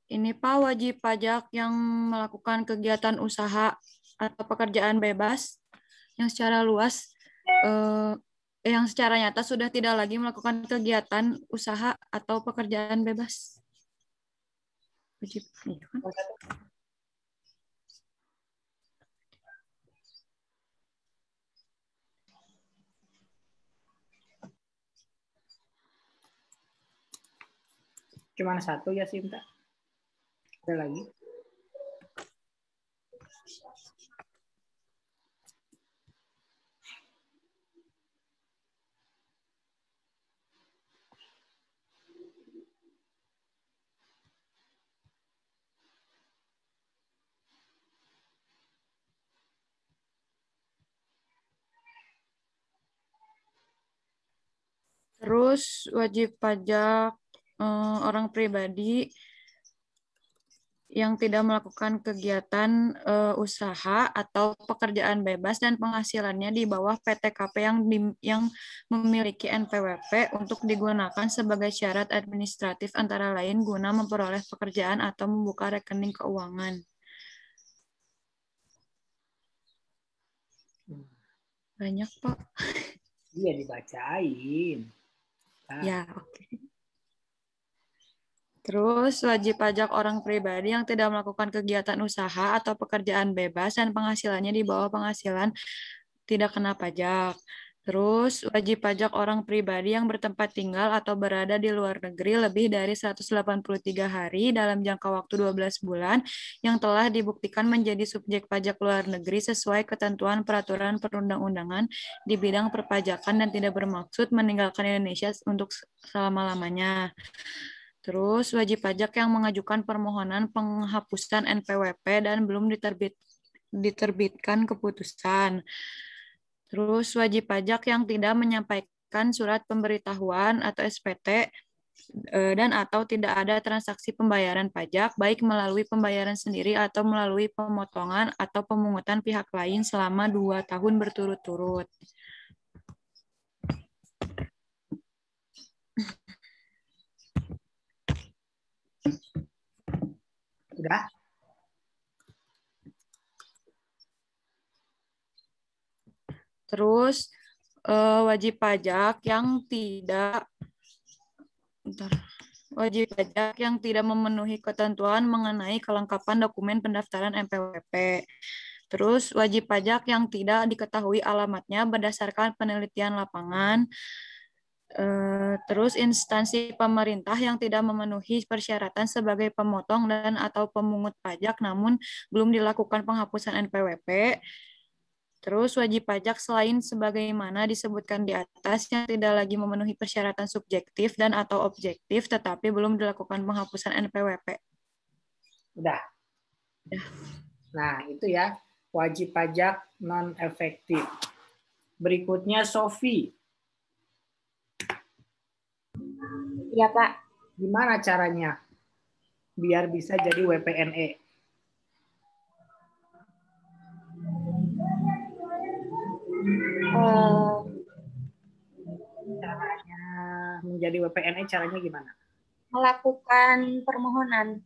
Ini Pak, wajib pajak yang melakukan kegiatan usaha atau pekerjaan bebas yang secara luas, yang secara nyata sudah tidak lagi melakukan kegiatan usaha atau pekerjaan bebas. Wajib, iya kan? Cuma satu ya, Sinta. Ada lagi? Terus wajib pajak orang pribadi yang tidak melakukan kegiatan usaha atau pekerjaan bebas dan penghasilannya di bawah PTKP yang memiliki NPWP untuk digunakan sebagai syarat administratif antara lain guna memperoleh pekerjaan atau membuka rekening keuangan. Banyak, Pak. Iya, dibacain. Nah. Ya, oke. Terus wajib pajak orang pribadi yang tidak melakukan kegiatan usaha atau pekerjaan bebas dan penghasilannya di bawah penghasilan tidak kena pajak. Terus wajib pajak orang pribadi yang bertempat tinggal atau berada di luar negeri lebih dari 183 hari dalam jangka waktu 12 bulan yang telah dibuktikan menjadi subjek pajak luar negeri sesuai ketentuan peraturan perundang-undangan di bidang perpajakan dan tidak bermaksud meninggalkan Indonesia untuk selama-lamanya. Terus wajib pajak yang mengajukan permohonan penghapusan NPWP dan belum diterbitkan keputusan. Terus wajib pajak yang tidak menyampaikan surat pemberitahuan atau SPT dan atau tidak ada transaksi pembayaran pajak baik melalui pembayaran sendiri atau melalui pemotongan atau pemungutan pihak lain selama 2 tahun berturut-turut. Udah? Terus wajib pajak yang tidak memenuhi ketentuan mengenai kelengkapan dokumen pendaftaran NPWP. Terus wajib pajak yang tidak diketahui alamatnya berdasarkan penelitian lapangan. Terus instansi pemerintah yang tidak memenuhi persyaratan sebagai pemotong dan atau pemungut pajak namun belum dilakukan penghapusan NPWP. Terus wajib pajak selain sebagaimana disebutkan di atas yang tidak lagi memenuhi persyaratan subjektif dan atau objektif tetapi belum dilakukan penghapusan NPWP. Udah. Nah, itu ya wajib pajak non-efektif. Berikutnya Sofi. Iya, Pak. Gimana caranya biar bisa jadi WPNE? Caranya menjadi WPNE caranya gimana? Melakukan permohonan.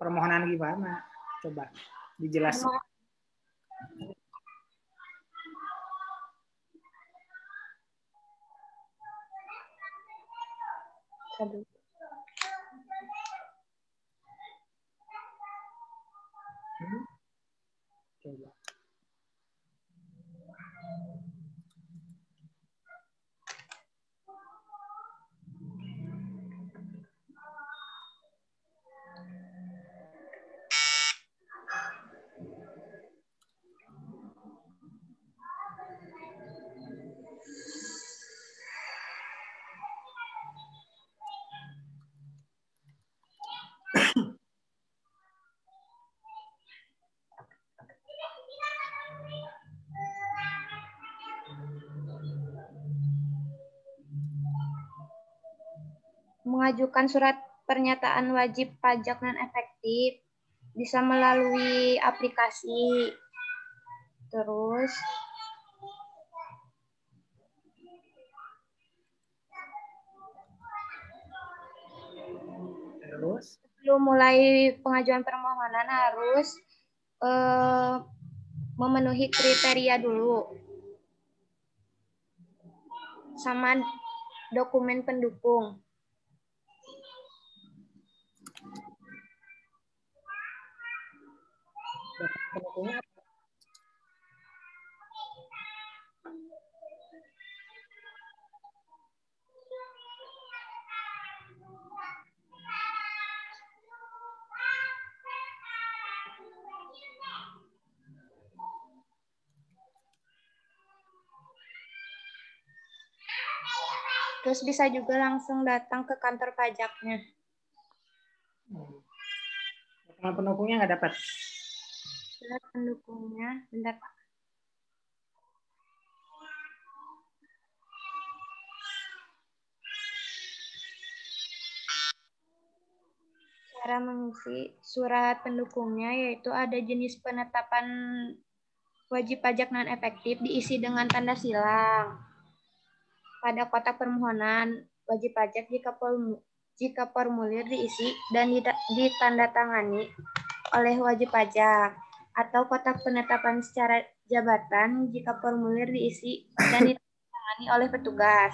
Permohonan gimana? Coba dijelaskan. Coba. Mengajukan surat pernyataan wajib pajak non-efektif bisa melalui aplikasi. Terus Terus? Sebelum mulai pengajuan permohonan harus memenuhi kriteria dulu. Sama dokumen pendukung. Pendukungnya apa? Terus bisa juga langsung datang ke kantor pajaknya. Dokumen pendukungnya nggak dapat? Surat pendukungnya, bentar Pak. Cara mengisi surat pendukungnya yaitu ada jenis penetapan wajib pajak non-efektif diisi dengan tanda silang. Pada kotak permohonan wajib pajak jika formulir diisi dan ditandatangani oleh wajib pajak, atau kotak penetapan secara jabatan jika formulir diisi dan ditandatangani oleh petugas.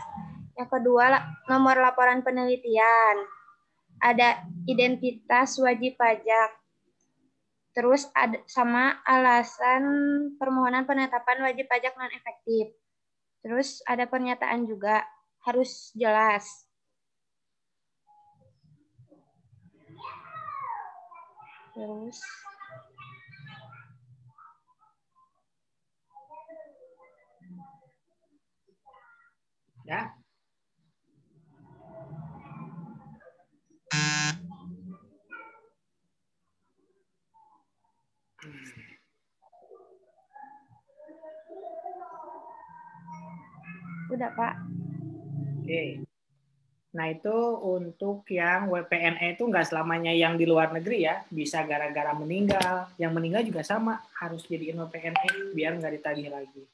Yang kedua, nomor laporan penelitian. Ada identitas wajib pajak. Terus ada sama alasan permohonan penetapan wajib pajak non-efektif. Terus ada pernyataan juga, harus jelas. Terus ya. Udah, Pak. Oke. Nah, itu untuk yang WPNE itu nggak selamanya yang di luar negeri ya. Bisa gara-gara meninggal. Yang meninggal juga sama. Harus jadiin WPNE biar nggak ditagih lagi.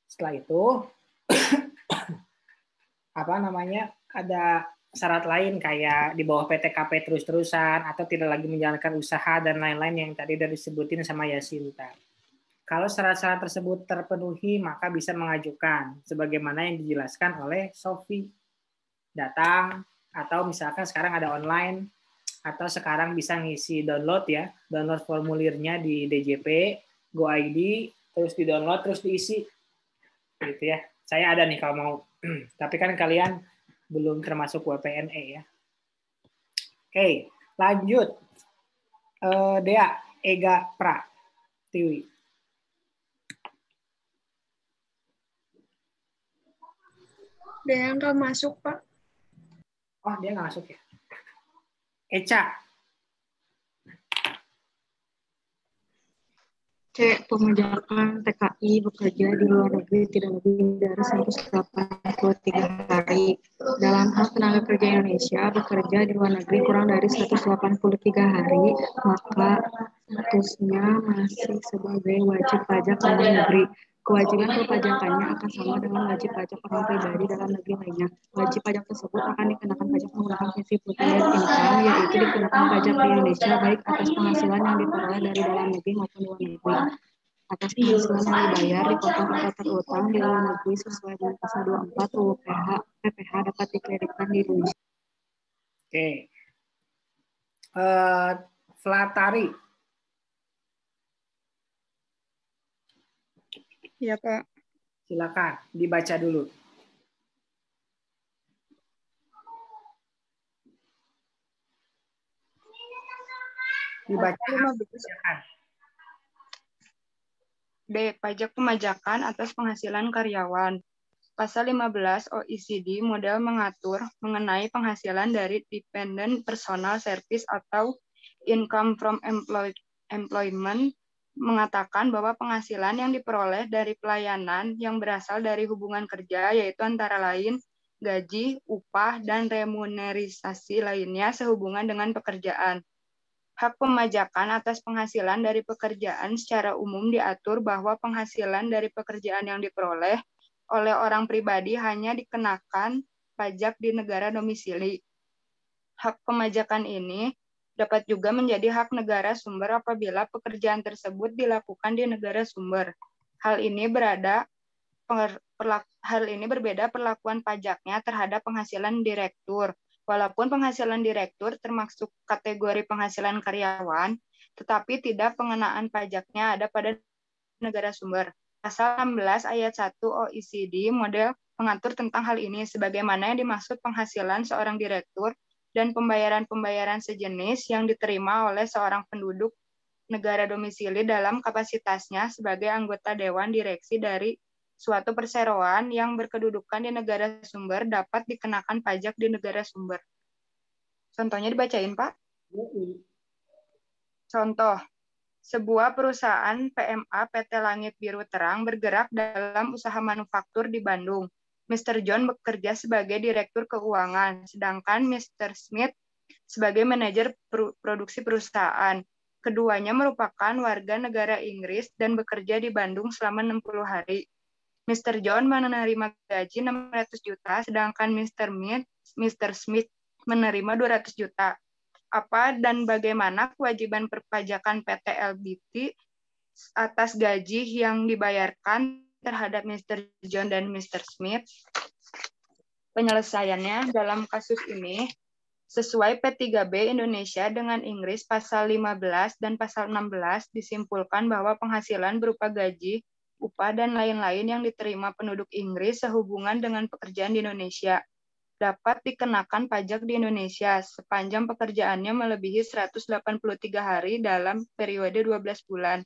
Setelah itu, ada syarat lain kayak di bawah PTKP terus-terusan atau tidak lagi menjalankan usaha dan lain-lain yang tadi udah disebutin sama Yasinta. Kalau syarat-syarat tersebut terpenuhi, maka bisa mengajukan sebagaimana yang dijelaskan oleh Sophie. Datang, atau misalkan sekarang ada online, atau sekarang bisa ngisi download ya, download formulirnya di DJP, GoID, terus di-download, terus diisi. Gitu ya. Saya ada nih kalau mau. Tapi kan kalian belum termasuk WPNE ya. Oke, lanjut. Dea, Ega, Pra, Tiwi. Dia nggak masuk, Pak. Oh, dia nggak masuk ya. Eca. C. Pemajakan TKI bekerja di luar negeri tidak lebih dari 183 hari. Dalam hal tenaga kerja Indonesia bekerja di luar negeri kurang dari 183 hari, maka statusnya masih sebagai wajib pajak luar negeri. Kewajiban perpajakannya akan sama dengan wajib pajak orang pribadi dalam negeri lainnya. Wajib pajak tersebut akan dikenakan pajak menggunakan prinsip withholding income, yaitu dikenakan pajak di Indonesia baik atas penghasilan yang diperoleh dari dalam negeri maupun luar negeri. Atas penghasilan yang dibayar dipotong atau terutang di luar negeri sesuai dengan pasal 24 UU PPh dapat dikreditkan di Indonesia. Oke. Flatari. Iya, Pak. Silakan dibaca dulu. Dibaca. D. Pajak pemajakan atas penghasilan karyawan. Pasal 15 OECD model mengatur mengenai penghasilan dari dependent personal service atau income from employment, mengatakan bahwa penghasilan yang diperoleh dari pelayanan yang berasal dari hubungan kerja yaitu antara lain gaji, upah, dan remunerisasi lainnya sehubungan dengan pekerjaan. Hak pemajakan atas penghasilan dari pekerjaan secara umum diatur bahwa penghasilan dari pekerjaan yang diperoleh oleh orang pribadi hanya dikenakan pajak di negara domisili. Hak pemajakan ini dapat juga menjadi hak negara sumber apabila pekerjaan tersebut dilakukan di negara sumber. Hal ini berbeda perlakuan pajaknya terhadap penghasilan direktur. Walaupun penghasilan direktur termasuk kategori penghasilan karyawan, tetapi tidak pengenaan pajaknya ada pada negara sumber. Pasal 16 ayat 1 OECD model mengatur tentang hal ini sebagaimana yang dimaksud penghasilan seorang direktur dan pembayaran-pembayaran sejenis yang diterima oleh seorang penduduk negara domisili dalam kapasitasnya sebagai anggota dewan direksi dari suatu perseroan yang berkedudukan di negara sumber dapat dikenakan pajak di negara sumber. Contohnya dibacain, Pak. Contoh, sebuah perusahaan PMA PT Langit Biru Terang bergerak dalam usaha manufaktur di Bandung. Mr. John bekerja sebagai direktur keuangan, sedangkan Mr. Smith sebagai manajer produksi perusahaan. Keduanya merupakan warga negara Inggris dan bekerja di Bandung selama 60 hari. Mr. John menerima gaji 600 juta, sedangkan Mr. Smith menerima 200 juta. Apa dan bagaimana kewajiban perpajakan PT LBT atas gaji yang dibayarkan terhadap Mr. John dan Mr. Smith? Penyelesaiannya dalam kasus ini sesuai P3B Indonesia dengan Inggris pasal 15 dan pasal 16 disimpulkan bahwa penghasilan berupa gaji, upah, dan lain-lain yang diterima penduduk Inggris sehubungan dengan pekerjaan di Indonesia dapat dikenakan pajak di Indonesia sepanjang pekerjaannya melebihi 183 hari dalam periode 12 bulan.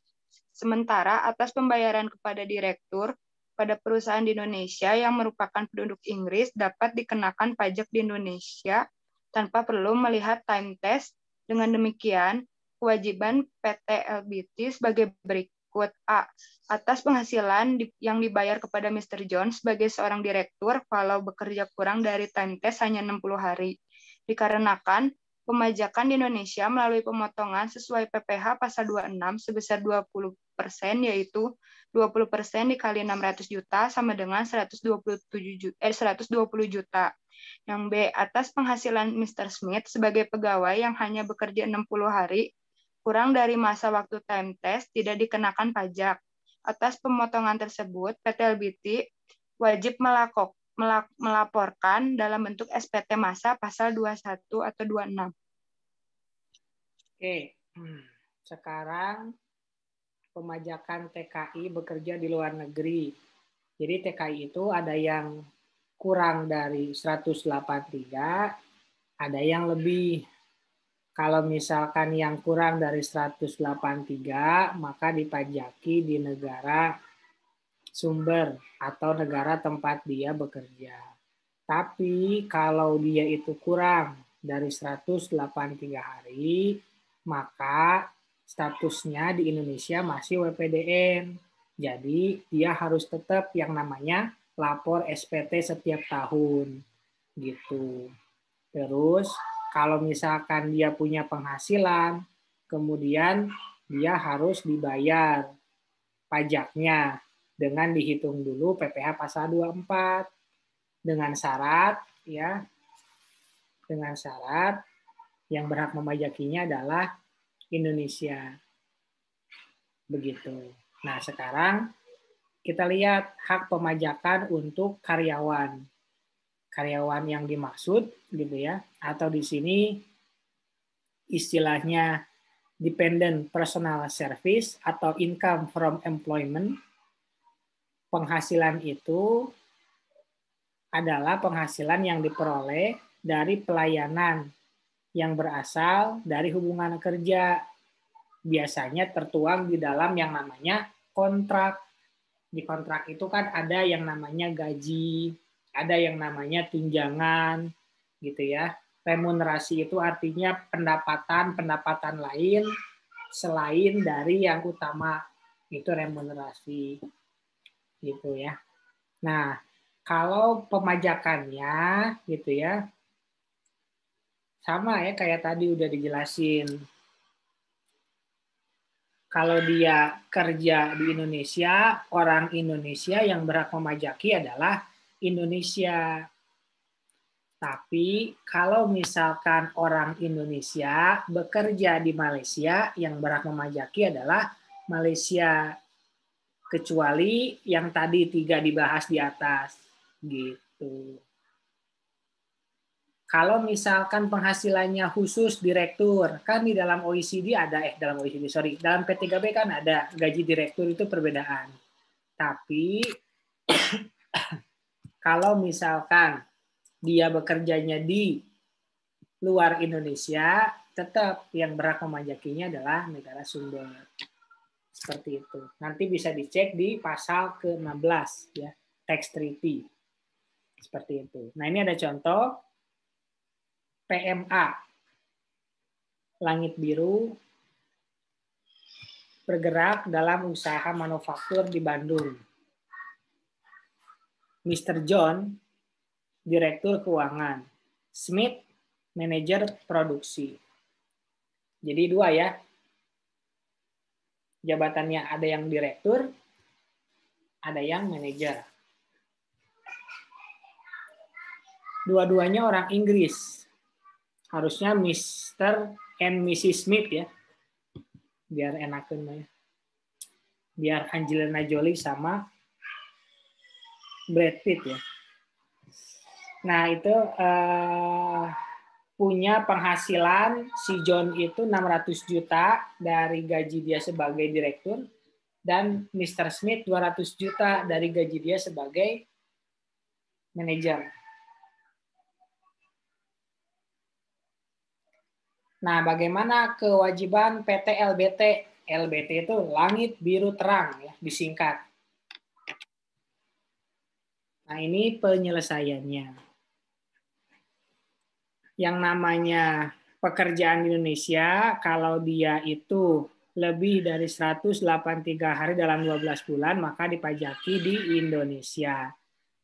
Sementara atas pembayaran kepada direktur pada perusahaan di Indonesia yang merupakan penduduk Inggris dapat dikenakan pajak di Indonesia tanpa perlu melihat time test. Dengan demikian, kewajiban PT LBT sebagai berikut. A. Atas penghasilan yang dibayar kepada Mr. John sebagai seorang direktur kalau bekerja kurang dari time test hanya 60 hari. Dikarenakan pemajakan di Indonesia melalui pemotongan sesuai PPh pasal 26 sebesar 20%, yaitu 20% dikali 600 juta sama dengan 120 juta. Yang B, atas penghasilan Mr. Smith sebagai pegawai yang hanya bekerja 60 hari, kurang dari masa waktu time test, tidak dikenakan pajak. Atas pemotongan tersebut, PT LBT wajib melaporkan dalam bentuk SPT massa pasal 21 atau 26. Oke, sekarang pemajakan TKI bekerja di luar negeri. Jadi TKI itu ada yang kurang dari 183, ada yang lebih. Kalau misalkan yang kurang dari 183, maka dipajaki di negara sumber atau negara tempat dia bekerja. Tapi kalau dia itu kurang dari 183 hari, maka statusnya di Indonesia masih WPDN. Jadi dia harus tetap yang namanya lapor SPT setiap tahun gitu. Terus kalau misalkan dia punya penghasilan, kemudian dia harus dibayar pajaknya dengan dihitung dulu PPh pasal 24 dengan syarat ya. Dengan syarat yang berhak memajakinya adalah Indonesia. Begitu. Nah, sekarang kita lihat hak pemajakan untuk karyawan. Karyawan yang dimaksud gitu ya, atau di sini istilahnya dependent personal service atau income from employment. Penghasilan itu adalah penghasilan yang diperoleh dari pelayanan yang berasal dari hubungan kerja. Biasanya tertuang di dalam yang namanya kontrak. Di kontrak itu kan ada yang namanya gaji, ada yang namanya tunjangan, gitu ya. Remunerasi itu artinya pendapatan lain selain dari yang utama, itu remunerasi, gitu ya. Nah, kalau pemajakannya, gitu ya, sama ya kayak tadi udah dijelasin. Kalau dia kerja di Indonesia, orang Indonesia yang berhak memajaki adalah Indonesia. Tapi kalau misalkan orang Indonesia bekerja di Malaysia, yang berhak memajaki adalah Malaysia, kecuali yang tadi 3 dibahas di atas. Gitu. Kalau misalkan penghasilannya khusus direktur, kan di dalam OECD ada, dalam P3B kan ada gaji direktur itu perbedaan. Tapi kalau misalkan dia bekerjanya di luar Indonesia, tetap yang berhak memajakinya adalah negara sumber. Seperti itu. Nanti bisa dicek di pasal ke-16 ya, tax treaty. Seperti itu. Nah, ini ada contoh PMA. Langit Biru bergerak dalam usaha manufaktur di Bandung. Mr. John, Direktur Keuangan. Smith, Manajer Produksi. Jadi 2 ya. Jabatannya ada yang direktur, ada yang manajer. Dua-duanya orang Inggris. Harusnya Mr. and Mrs. Smith ya. Biar enakan ya. Biar Angelina Jolie sama Brad Pitt ya. Nah, itu punya penghasilan si John itu 600 juta dari gaji dia sebagai direktur, dan Mr. Smith 200 juta dari gaji dia sebagai manajer. Nah, bagaimana kewajiban PT LBT? LBT itu Langit Biru Terang ya, disingkat. Nah, ini penyelesaiannya. Yang namanya pekerjaan di Indonesia, kalau dia itu lebih dari 183 hari dalam 12 bulan, maka dipajaki di Indonesia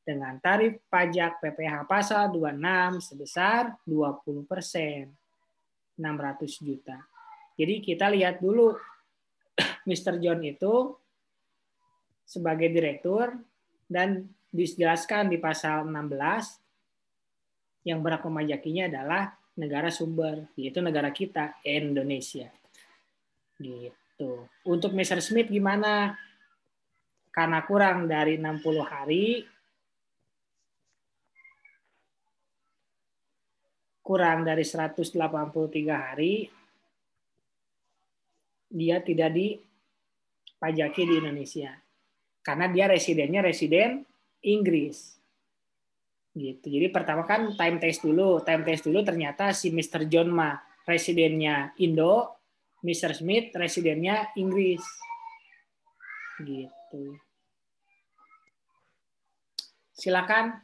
dengan tarif pajak PPh pasal 26 sebesar 20%, 600 juta. Jadi kita lihat dulu Mr. John itu sebagai direktur, dan dijelaskan di pasal 16 yang berhak memajakinya adalah negara sumber, yaitu negara kita, Indonesia. Gitu. Untuk Mr. Smith gimana? Karena kurang dari 60 hari, kurang dari 183 hari, dia tidak dipajaki di Indonesia. Karena dia residennya residen Inggris. Gitu. Jadi pertama kan time test dulu. Time test dulu ternyata si Mr. John mah residennya Indo, Mr. Smith residennya Inggris. Gitu. Silakan.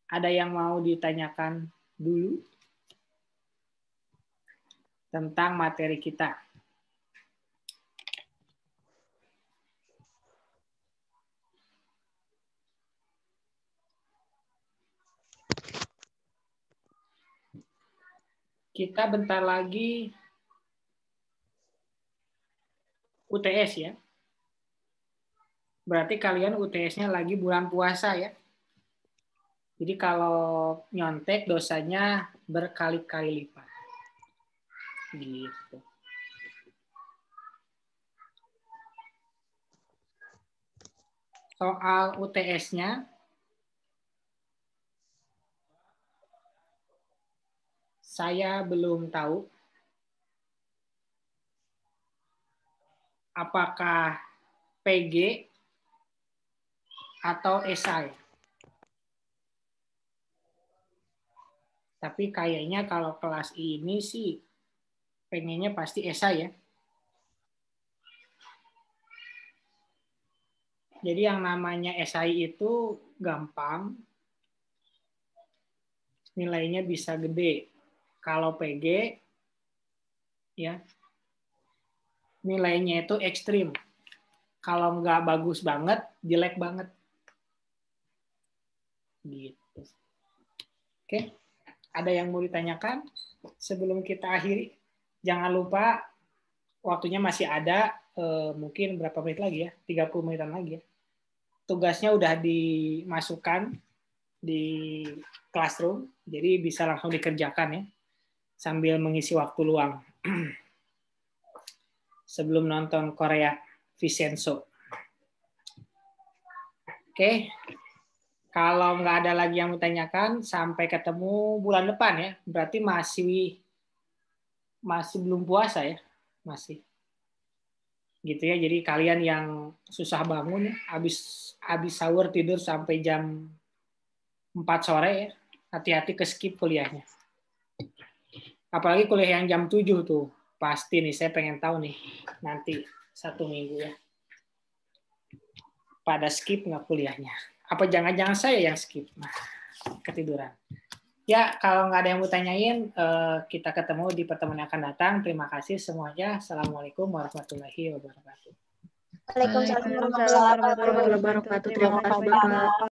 Ada yang mau ditanyakan dulu tentang materi kita? Kita bentar lagi UTS ya. Berarti kalian UTS-nya lagi bulan puasa ya. Jadi kalau nyontek dosanya berkali-kali lipat. Gitu. Soal UTS-nya saya belum tahu apakah PG atau esai. Tapi kayaknya kalau kelas ini sih pengennya pasti esai ya. Jadi yang namanya esai itu gampang, nilainya bisa gede. Kalau PG, ya nilainya itu ekstrim. Kalau nggak bagus banget, jelek banget. Gitu. Oke, ada yang mau ditanyakan sebelum kita akhiri? Jangan lupa waktunya masih ada, mungkin berapa menit lagi ya? 30 menitan lagi ya. Tugasnya udah dimasukkan di classroom, jadi bisa langsung dikerjakan ya, sambil mengisi waktu luang sebelum nonton Korea Vincenzo. Oke, kalau nggak ada lagi yang ditanyakan, sampai ketemu bulan depan ya. Berarti masih belum puasa ya, masih. Gitu ya. Jadi kalian yang susah bangun, habis sahur tidur sampai jam 4 sore ya, hati-hati ke skip kuliahnya. Apalagi kuliah yang jam 7 tuh, pasti nih saya pengen tahu nih nanti 1 minggu ya. Pada skip nggak kuliahnya? Apa jangan-jangan saya yang skip? Nah, ketiduran. Ya, kalau nggak ada yang mau tanyain, kita ketemu di pertemuan yang akan datang. Terima kasih semuanya. Assalamualaikum warahmatullahi wabarakatuh. Waalaikumsalam warahmatullahi wabarakatuh. Terima kasih, Bapak.